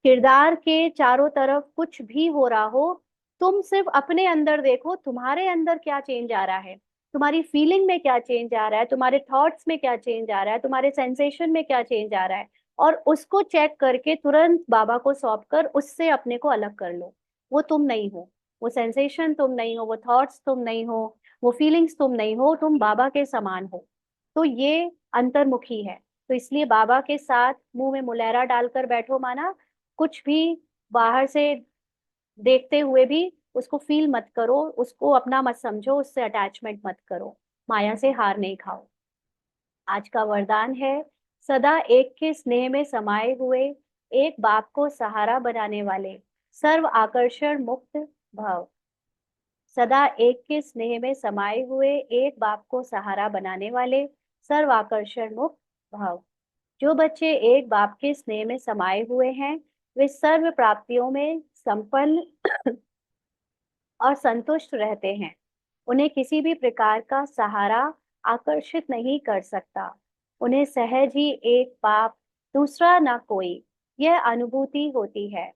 किरदार के चारों तरफ कुछ भी हो रहा हो, तुम सिर्फ अपने अंदर देखो, तुम्हारे अंदर क्या चेंज आ रहा है, तुम्हारी फीलिंग में क्या चेंज आ रहा है, तुम्हारे थॉट्स में क्या चेंज आ रहा है, तुम्हारे सेंसेशन में क्या चेंज आ रहा है। और उसको चेक करके तुरंत बाबा को सौंप कर उससे अपने को अलग कर लो। वो तुम नहीं हो, वो सेंसेशन तुम नहीं हो, वो थॉट्स तुम नहीं हो, वो फीलिंग्स तुम नहीं हो, तुम बाबा के समान हो। तो ये अंतर्मुखी है। तो इसलिए बाबा के साथ मुंह में मुलैरा डालकर बैठो, माना कुछ भी बाहर से देखते हुए भी उसको फील मत करो, उसको अपना मत समझो, उससे अटैचमेंट मत करो, माया से हार नहीं खाओ। आज का वरदान है, सदा एक के स्नेह में समाये हुए, एक बाप को सहारा बनाने वाले, सर्व आकर्षण मुक्त भव। सदा एक के स्नेह में समाये हुए, एक बाप को सहारा बनाने वाले, सर्व आकर्षण मुक्त भव। जो बच्चे एक बाप के स्नेह में समाये हुए हैं, वे सर्व प्राप्तियों में संपन्न और संतुष्ट रहते हैं। उन्हें किसी भी प्रकार का सहारा आकर्षित नहीं कर सकता। उन्हें सहज ही एक बाप, दूसरा ना कोई, यह अनुभूति होती है।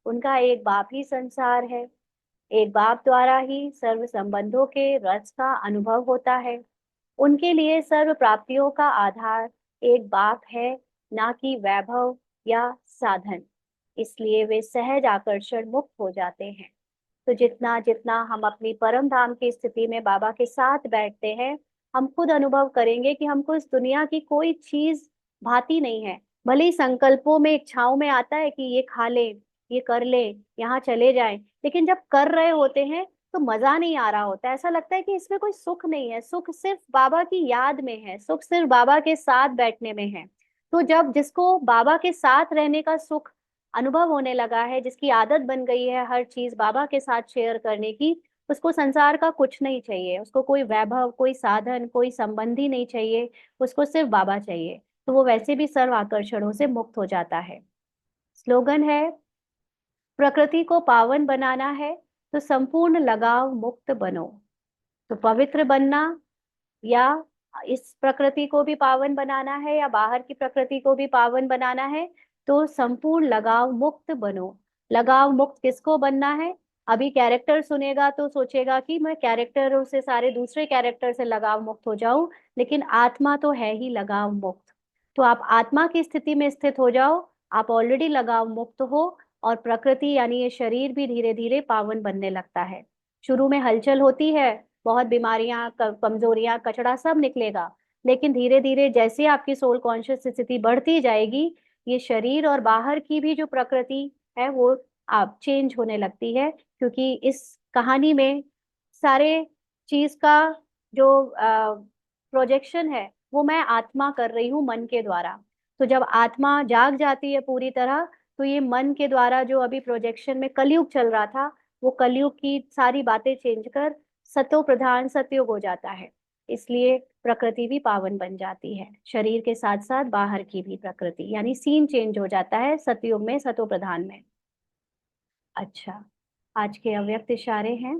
उनका एक बाप ही संसार है। एक बाप द्वारा ही सर्व संबंधों के रस का अनुभव होता है। उनके लिए सर्व प्राप्तियों का आधार एक बाप है, ना कि वैभव या साधन। इसलिए वे सहज आकर्षण मुक्त हो जाते हैं। तो जितना जितना हम अपनी परम धाम की स्थिति में बाबा के साथ बैठते हैं, हम खुद अनुभव करेंगे कि हमको इस दुनिया की कोई चीज भाती नहीं है। भले ही संकल्पों में, इच्छाओं में आता है कि ये खा ले, ये कर ले, यहाँ चले जाएं, लेकिन जब कर रहे होते हैं तो मजा नहीं आ रहा होता है। ऐसा लगता है कि इसमें कोई सुख नहीं है। सुख सिर्फ बाबा की याद में है, सुख सिर्फ बाबा के साथ बैठने में है। तो जब जिसको बाबा के साथ रहने का सुख अनुभव होने लगा है, जिसकी आदत बन गई है हर चीज बाबा के साथ शेयर करने की, उसको संसार का कुछ नहीं चाहिए, उसको कोई वैभव, कोई साधन, कोई संबंधी नहीं चाहिए, उसको सिर्फ बाबा चाहिए। तो वो वैसे भी सर्व आकर्षणों से मुक्त हो जाता है। स्लोगन है, प्रकृति को पावन बनाना है तो संपूर्ण लगाव मुक्त बनो। तो पवित्र बनना, या इस प्रकृति को भी पावन बनाना है या बाहर की प्रकृति को भी पावन बनाना है, तो संपूर्ण लगाव मुक्त बनो। लगाव मुक्त किसको बनना है? अभी कैरेक्टर सुनेगा तो सोचेगा कि मैं कैरेक्टरों से, सारे दूसरे कैरेक्टर से लगाव मुक्त हो जाऊं, लेकिन आत्मा तो है ही लगाव मुक्त। तो आप आत्मा की स्थिति में स्थित हो जाओ, आप ऑलरेडी लगाव मुक्त हो। और प्रकृति यानी ये शरीर भी धीरे धीरे पावन बनने लगता है। शुरू में हलचल होती है, बहुत बीमारियां, कमजोरियां, कचड़ा सब निकलेगा, लेकिन धीरे धीरे जैसे आपकी सोल कॉन्शियस स्थिति बढ़ती जाएगी, ये शरीर और बाहर की भी जो प्रकृति है वो आप चेंज होने लगती है। क्योंकि इस कहानी में सारे चीज का जो प्रोजेक्शन है वो मैं आत्मा कर रही हूँ मन के द्वारा। तो जब आत्मा जाग जाती है पूरी तरह, तो ये मन के द्वारा जो अभी प्रोजेक्शन में कलयुग चल रहा था, वो कलयुग की सारी बातें चेंज कर सतो प्रधान सतयुग हो जाता है। इसलिए प्रकृति भी पावन बन जाती है, शरीर के साथ साथ बाहर की भी प्रकृति, यानी सीन चेंज हो जाता है सतयुग में, सतो प्रधान में। अच्छा, आज के अव्यक्त इशारे हैं,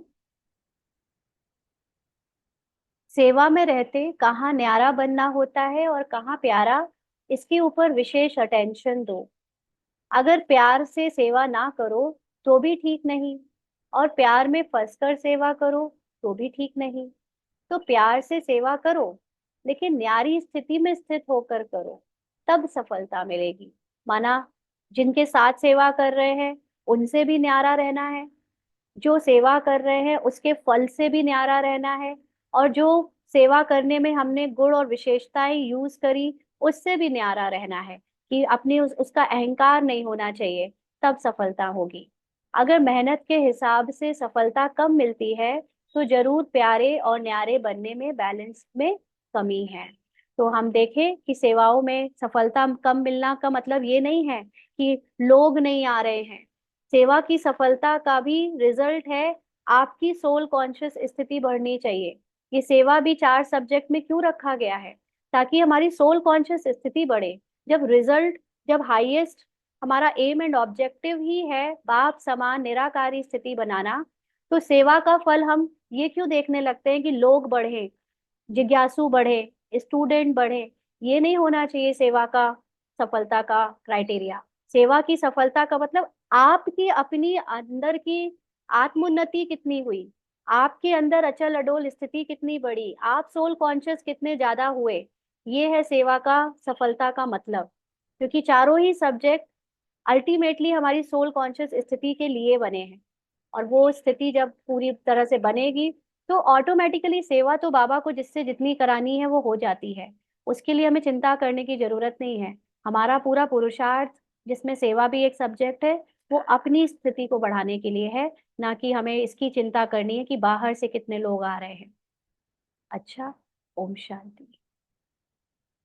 सेवा में रहते कहाँ न्यारा बनना होता है और कहाँ प्यारा, इसके ऊपर विशेष अटेंशन दो। अगर प्यार से सेवा ना करो तो भी ठीक नहीं, और प्यार में फंसकर सेवा करो तो भी ठीक नहीं। तो प्यार से सेवा करो, लेकिन न्यारी स्थिति में स्थित होकर करो, तब सफलता मिलेगी। माना जिनके साथ सेवा कर रहे हैं उनसे भी न्यारा रहना है, जो सेवा कर रहे हैं उसके फल से भी न्यारा रहना है, और जो सेवा करने में हमने गुण और विशेषताएं यूज करी उससे भी न्यारा रहना है, कि अपनी उसका अहंकार नहीं होना चाहिए, तब सफलता होगी। अगर मेहनत के हिसाब से सफलता कम मिलती है तो जरूर प्यारे और न्यारे बनने में, बैलेंस में कमी है। तो हम देखें कि सेवाओं में सफलता कम मिलना का मतलब ये नहीं है कि लोग नहीं आ रहे हैं। सेवा की सफलता का भी रिजल्ट है आपकी सोल कॉन्शियस स्थिति बढ़नी चाहिए। ये सेवा भी 4 सब्जेक्ट में क्यों रखा गया है? ताकि हमारी सोल कॉन्शियस स्थिति बढ़े। जब रिजल्ट, जब हाईएस्ट हमारा एम एंड ऑब्जेक्टिव ही है बाप समान निराकारी स्थिति बनाना, तो सेवा का फल हम ये क्यों देखने लगते हैं कि लोग बढ़े, जिज्ञासु बढ़े, स्टूडेंट बढ़े? ये नहीं होना चाहिए सेवा का सफलता का क्राइटेरिया। सेवा की सफलता का मतलब आपकी अपनी अंदर की आत्मोन्नति कितनी हुई, आपके अंदर अचल अडोल स्थिति कितनी बढ़ी, आप सोल कॉन्शियस कितने ज्यादा हुए। ये है सेवा का सफलता का मतलब। क्योंकि चारों ही सब्जेक्ट अल्टीमेटली हमारी सोल कॉन्शियस स्थिति के लिए बने हैं। और वो स्थिति जब पूरी तरह से बनेगी तो ऑटोमेटिकली सेवा तो बाबा को जिससे जितनी करानी है वो हो जाती है। उसके लिए हमें चिंता करने की जरूरत नहीं है। हमारा पूरा पुरुषार्थ, जिसमें सेवा भी एक सब्जेक्ट है, वो अपनी स्थिति को बढ़ाने के लिए है, ना कि हमें इसकी चिंता करनी है कि बाहर से कितने लोग आ रहे हैं। अच्छा, ओम शांति।